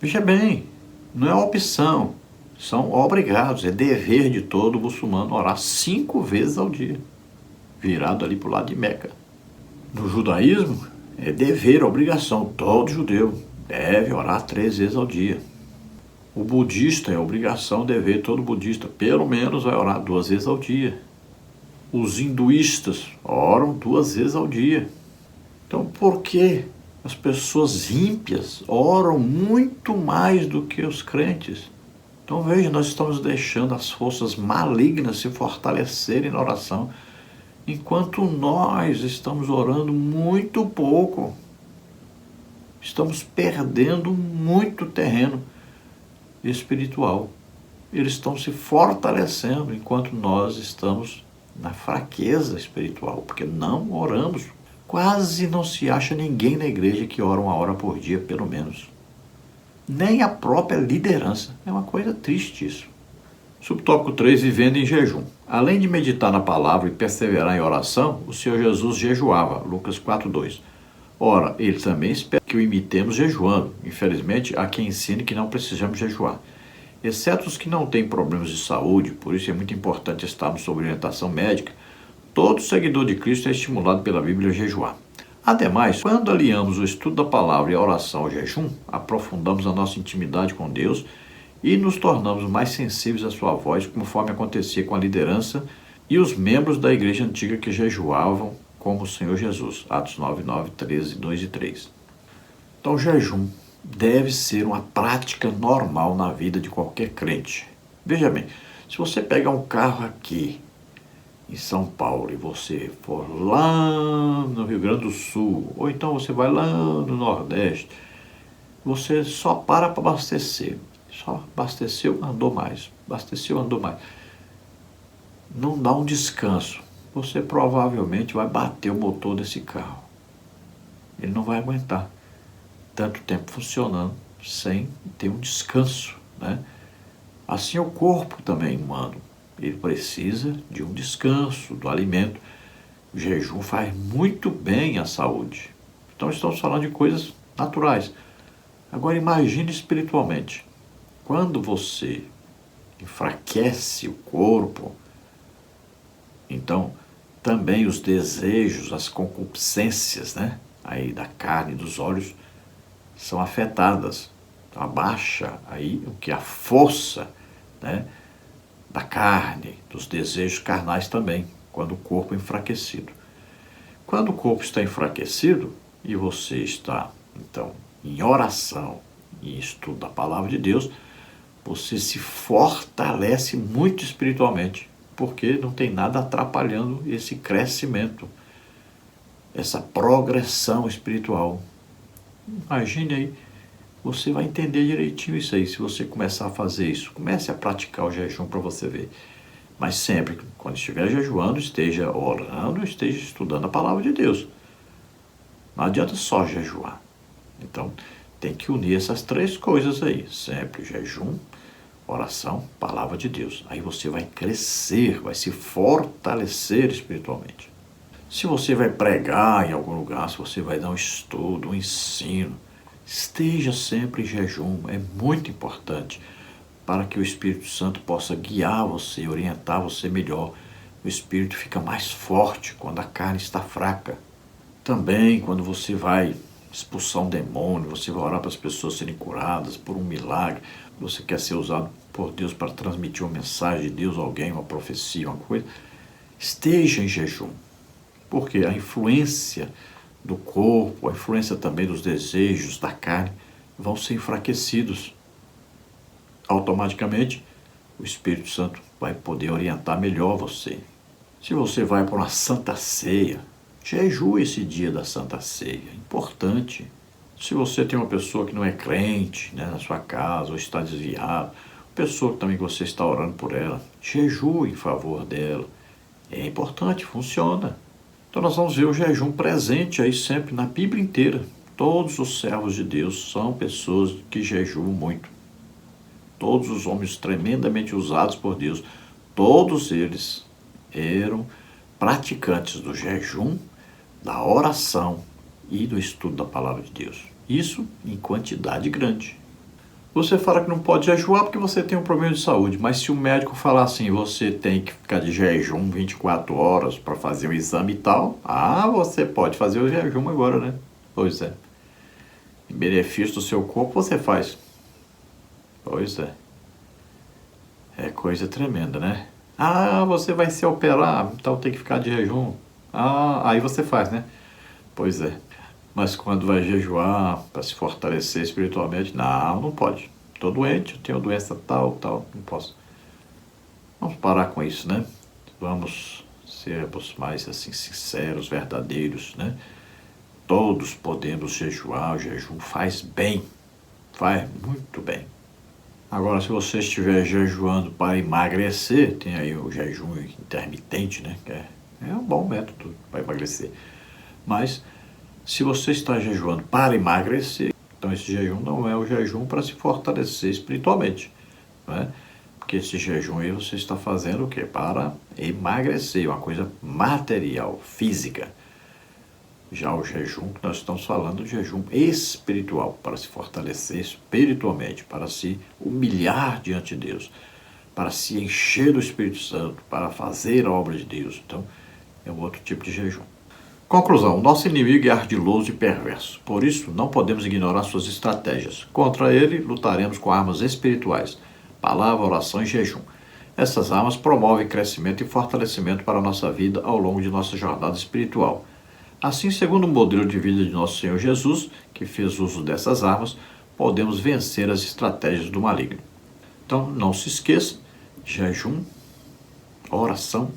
Veja bem, não é opção. São obrigados, é dever de todo muçulmano orar 5 vezes ao dia, virado ali para o lado de Meca. No judaísmo, é dever, obrigação, todo judeu deve orar 3 vezes ao dia. O budista é obrigação, dever, todo budista, pelo menos vai orar 2 vezes ao dia. Os hinduístas oram 2 vezes ao dia. Então, por que as pessoas ímpias oram muito mais do que os crentes? Então veja, nós estamos deixando as forças malignas se fortalecerem na oração, enquanto nós estamos orando muito pouco. Estamos perdendo muito terreno espiritual. Eles estão se fortalecendo, enquanto nós estamos na fraqueza espiritual, porque não oramos. Quase não se acha ninguém na igreja que ora 1 hora por dia, pelo menos. Nem a própria liderança. É uma coisa triste isso. Subtópico 3, vivendo em jejum. Além de meditar na palavra e perseverar em oração, o Senhor Jesus jejuava, Lucas 4:2. Ora, ele também espera que o imitemos jejuando. Infelizmente, há quem ensine que não precisamos jejuar. Exceto os que não têm problemas de saúde, por isso é muito importante estarmos sob orientação médica, todo seguidor de Cristo é estimulado pela Bíblia a jejuar. Ademais, quando aliamos o estudo da palavra e a oração ao jejum, aprofundamos a nossa intimidade com Deus e nos tornamos mais sensíveis à sua voz, conforme acontecia com a liderança e os membros da igreja antiga que jejuavam como o Senhor Jesus. Atos 9, 9, 13, 2 e 3. Então, o jejum deve ser uma prática normal na vida de qualquer crente. Veja bem, se você pegar um carro aqui em São Paulo e você for lá no Rio Grande do Sul, ou então você vai lá no Nordeste, você só para abastecer. Só abasteceu, andou mais. Abasteceu, andou mais. Não dá um descanso. Você provavelmente vai bater o motor desse carro. Ele não vai aguentar tanto tempo funcionando sem ter um descanso, né? Assim é o corpo também humano. Ele precisa de um descanso, do alimento. O jejum faz muito bem à saúde. Então estamos falando de coisas naturais. Agora imagine espiritualmente. Quando você enfraquece o corpo, então também os desejos, as concupiscências, né, aí da carne e dos olhos são afetadas. Então, abaixa aí o que é a força, né, da carne, dos desejos carnais também, quando o corpo é enfraquecido. Quando o corpo está enfraquecido e você está, então, em oração e estudo da palavra de Deus, você se fortalece muito espiritualmente, porque não tem nada atrapalhando esse crescimento, essa progressão espiritual. Imagine aí, você vai entender direitinho isso aí, se você começar a fazer isso. Comece a praticar o jejum para você ver. Mas sempre, quando estiver jejuando, esteja orando, esteja estudando a palavra de Deus. Não adianta só jejuar. Então, tem que unir essas três coisas aí. Sempre jejum, oração, palavra de Deus. Aí você vai crescer, vai se fortalecer espiritualmente. Se você vai pregar em algum lugar, se você vai dar um estudo, um ensino, esteja sempre em jejum. É muito importante para que o Espírito Santo possa guiar você, orientar você melhor. O Espírito fica mais forte quando a carne está fraca. Também, quando você vai expulsar um demônio, você vai orar para as pessoas serem curadas por um milagre, você quer ser usado por Deus para transmitir uma mensagem de Deus a alguém, uma profecia, uma coisa, esteja em jejum. Porque a influência do corpo, a influência também dos desejos da carne vão ser enfraquecidos. Automaticamente, o Espírito Santo vai poder orientar melhor você. Se você vai para uma santa ceia, jejue esse dia da santa ceia, é importante. Se você tem uma pessoa que não é crente, né, na sua casa, ou está desviada, pessoa também que você está orando por ela, jejue em favor dela. É importante, funciona. Então nós vamos ver o jejum presente aí sempre na Bíblia inteira. Todos os servos de Deus são pessoas que jejuam muito. Todos os homens tremendamente usados por Deus, todos eles eram praticantes do jejum, da oração e do estudo da palavra de Deus. Isso em quantidade grande. Você fala que não pode jejuar porque você tem um problema de saúde, mas se o médico falar assim, você tem que ficar de jejum 24 horas para fazer um exame e tal, você pode fazer o jejum agora, né? Pois é. Em benefício do seu corpo você faz. Pois é. É coisa tremenda, né? Você vai se operar, então tem que ficar de jejum. Aí você faz, né? Pois é. Mas quando vai jejuar para se fortalecer espiritualmente, não pode. Estou doente, eu tenho doença tal, não posso. Vamos parar com isso, né? Vamos sermos mais assim sinceros, verdadeiros, né? Todos podemos jejuar, o jejum faz bem, faz muito bem. Agora, se você estiver jejuando para emagrecer, tem aí o jejum intermitente, né? Que é um bom método para emagrecer. Mas se você está jejuando para emagrecer, então esse jejum não é o jejum para se fortalecer espiritualmente, não é? Porque esse jejum aí você está fazendo o quê? Para emagrecer, uma coisa material, física. Já o jejum, que nós estamos falando de jejum espiritual, para se fortalecer espiritualmente, para se humilhar diante de Deus, para se encher do Espírito Santo, para fazer a obra de Deus. Então, é um outro tipo de jejum. Conclusão: nosso inimigo é ardiloso e perverso. Por isso, não podemos ignorar suas estratégias. Contra ele, lutaremos com armas espirituais: palavra, oração e jejum. Essas armas promovem crescimento e fortalecimento para a nossa vida ao longo de nossa jornada espiritual. Assim, segundo o modelo de vida de nosso Senhor Jesus, que fez uso dessas armas, podemos vencer as estratégias do maligno. Então, não se esqueça: jejum, oração,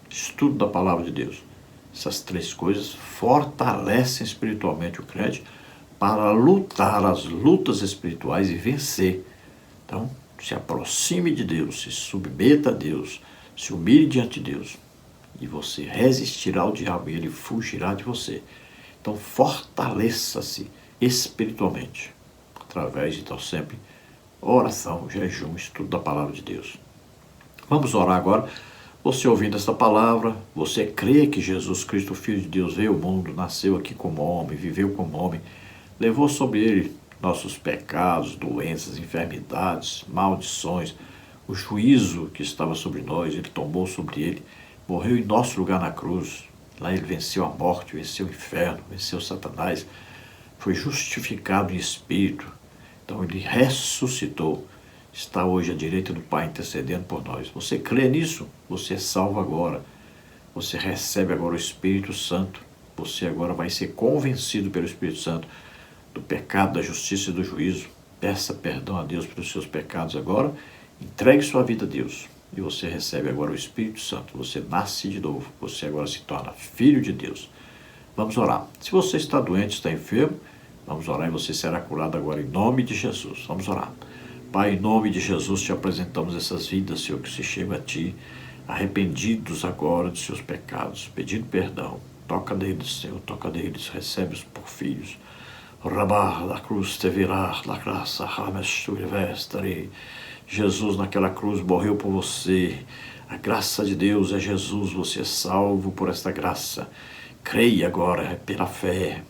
estudo da palavra de Deus. Essas três coisas fortalecem espiritualmente o crente para lutar as lutas espirituais e vencer. Então, se aproxime de Deus, se submeta a Deus, se humilhe diante de Deus, e você resistirá ao diabo e ele fugirá de você. Então, fortaleça-se espiritualmente, através, então, sempre oração, jejum, estudo da palavra de Deus. Vamos orar agora. Você ouvindo esta palavra, você crê que Jesus Cristo, Filho de Deus, veio ao mundo, nasceu aqui como homem, viveu como homem, levou sobre ele nossos pecados, doenças, enfermidades, maldições, o juízo que estava sobre nós, ele tomou sobre ele, morreu em nosso lugar na cruz. Lá ele venceu a morte, venceu o inferno, venceu Satanás, foi justificado em espírito. Então ele ressuscitou, está hoje à direita do Pai intercedendo por nós. Você crê nisso? Você é salvo agora. Você recebe agora o Espírito Santo. Você agora vai ser convencido pelo Espírito Santo do pecado, da justiça e do juízo. Peça perdão a Deus pelos seus pecados agora. Entregue sua vida a Deus. E você recebe agora o Espírito Santo. Você nasce de novo. Você agora se torna filho de Deus. Vamos orar. Se você está doente, está enfermo, vamos orar e você será curado agora em nome de Jesus. Vamos orar. Pai, em nome de Jesus, te apresentamos essas vidas, Senhor, que se chegam a Ti, arrependidos agora de seus pecados, pedindo perdão. Toca neles, Senhor, toca neles, recebe-os por filhos. Rabar da cruz te virar, la graça, rames tu vestere. Jesus naquela cruz morreu por você. A graça de Deus é Jesus, você é salvo por esta graça. Creia agora, pela fé.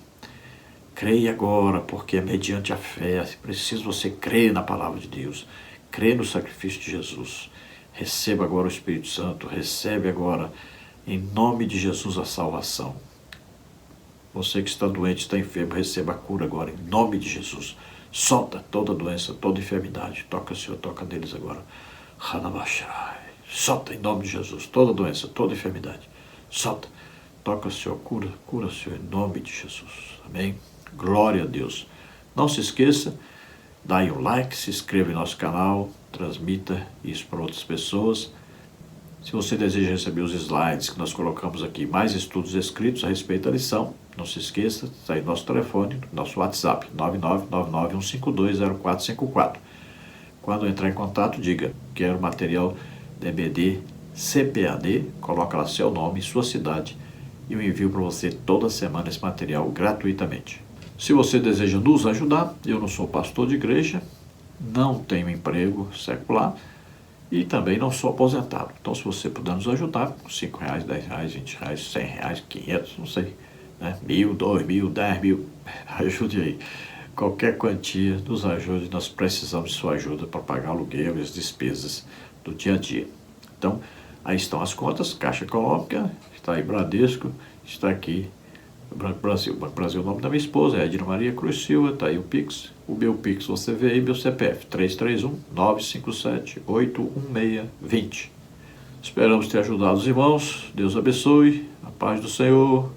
Creia agora, porque é mediante a fé. É preciso você crer na palavra de Deus. Crer no sacrifício de Jesus. Receba agora o Espírito Santo. Recebe agora, em nome de Jesus, a salvação. Você que está doente, está enfermo, receba a cura agora, em nome de Jesus. Solta toda doença, toda enfermidade. Toca, Senhor, toca neles agora. Solta em nome de Jesus toda doença, toda enfermidade. Solta. Toca, Senhor, cura, Senhor, em nome de Jesus. Amém. Glória a Deus. Não se esqueça, dá aí um like, se inscreva em nosso canal, transmita isso para outras pessoas. Se você deseja receber os slides que nós colocamos aqui, mais estudos escritos a respeito da lição, não se esqueça, está aí nosso telefone, nosso WhatsApp, 99991520454. Quando entrar em contato, diga: quero material DBD, CPAD, coloca lá seu nome e sua cidade, e eu envio para você toda semana esse material gratuitamente. Se você deseja nos ajudar, eu não sou pastor de igreja, não tenho emprego secular e também não sou aposentado. Então, se você puder nos ajudar, com R$5, R$10, R$20, R$100, 500, não sei, né? 1.000, 2.000, 10.000, ajude aí. Qualquer quantia nos ajude, nós precisamos de sua ajuda para pagar aluguel e as despesas do dia a dia. Então, aí estão as contas, Caixa Econômica, está aí Bradesco, está aqui Banco Brasil. Banco Brasil é o nome da minha esposa, é Edna Maria Cruz Silva, está aí o Pix. O meu Pix você vê aí, meu CPF, 331-957-816-20. Esperamos ter ajudado os irmãos. Deus abençoe. A paz do Senhor.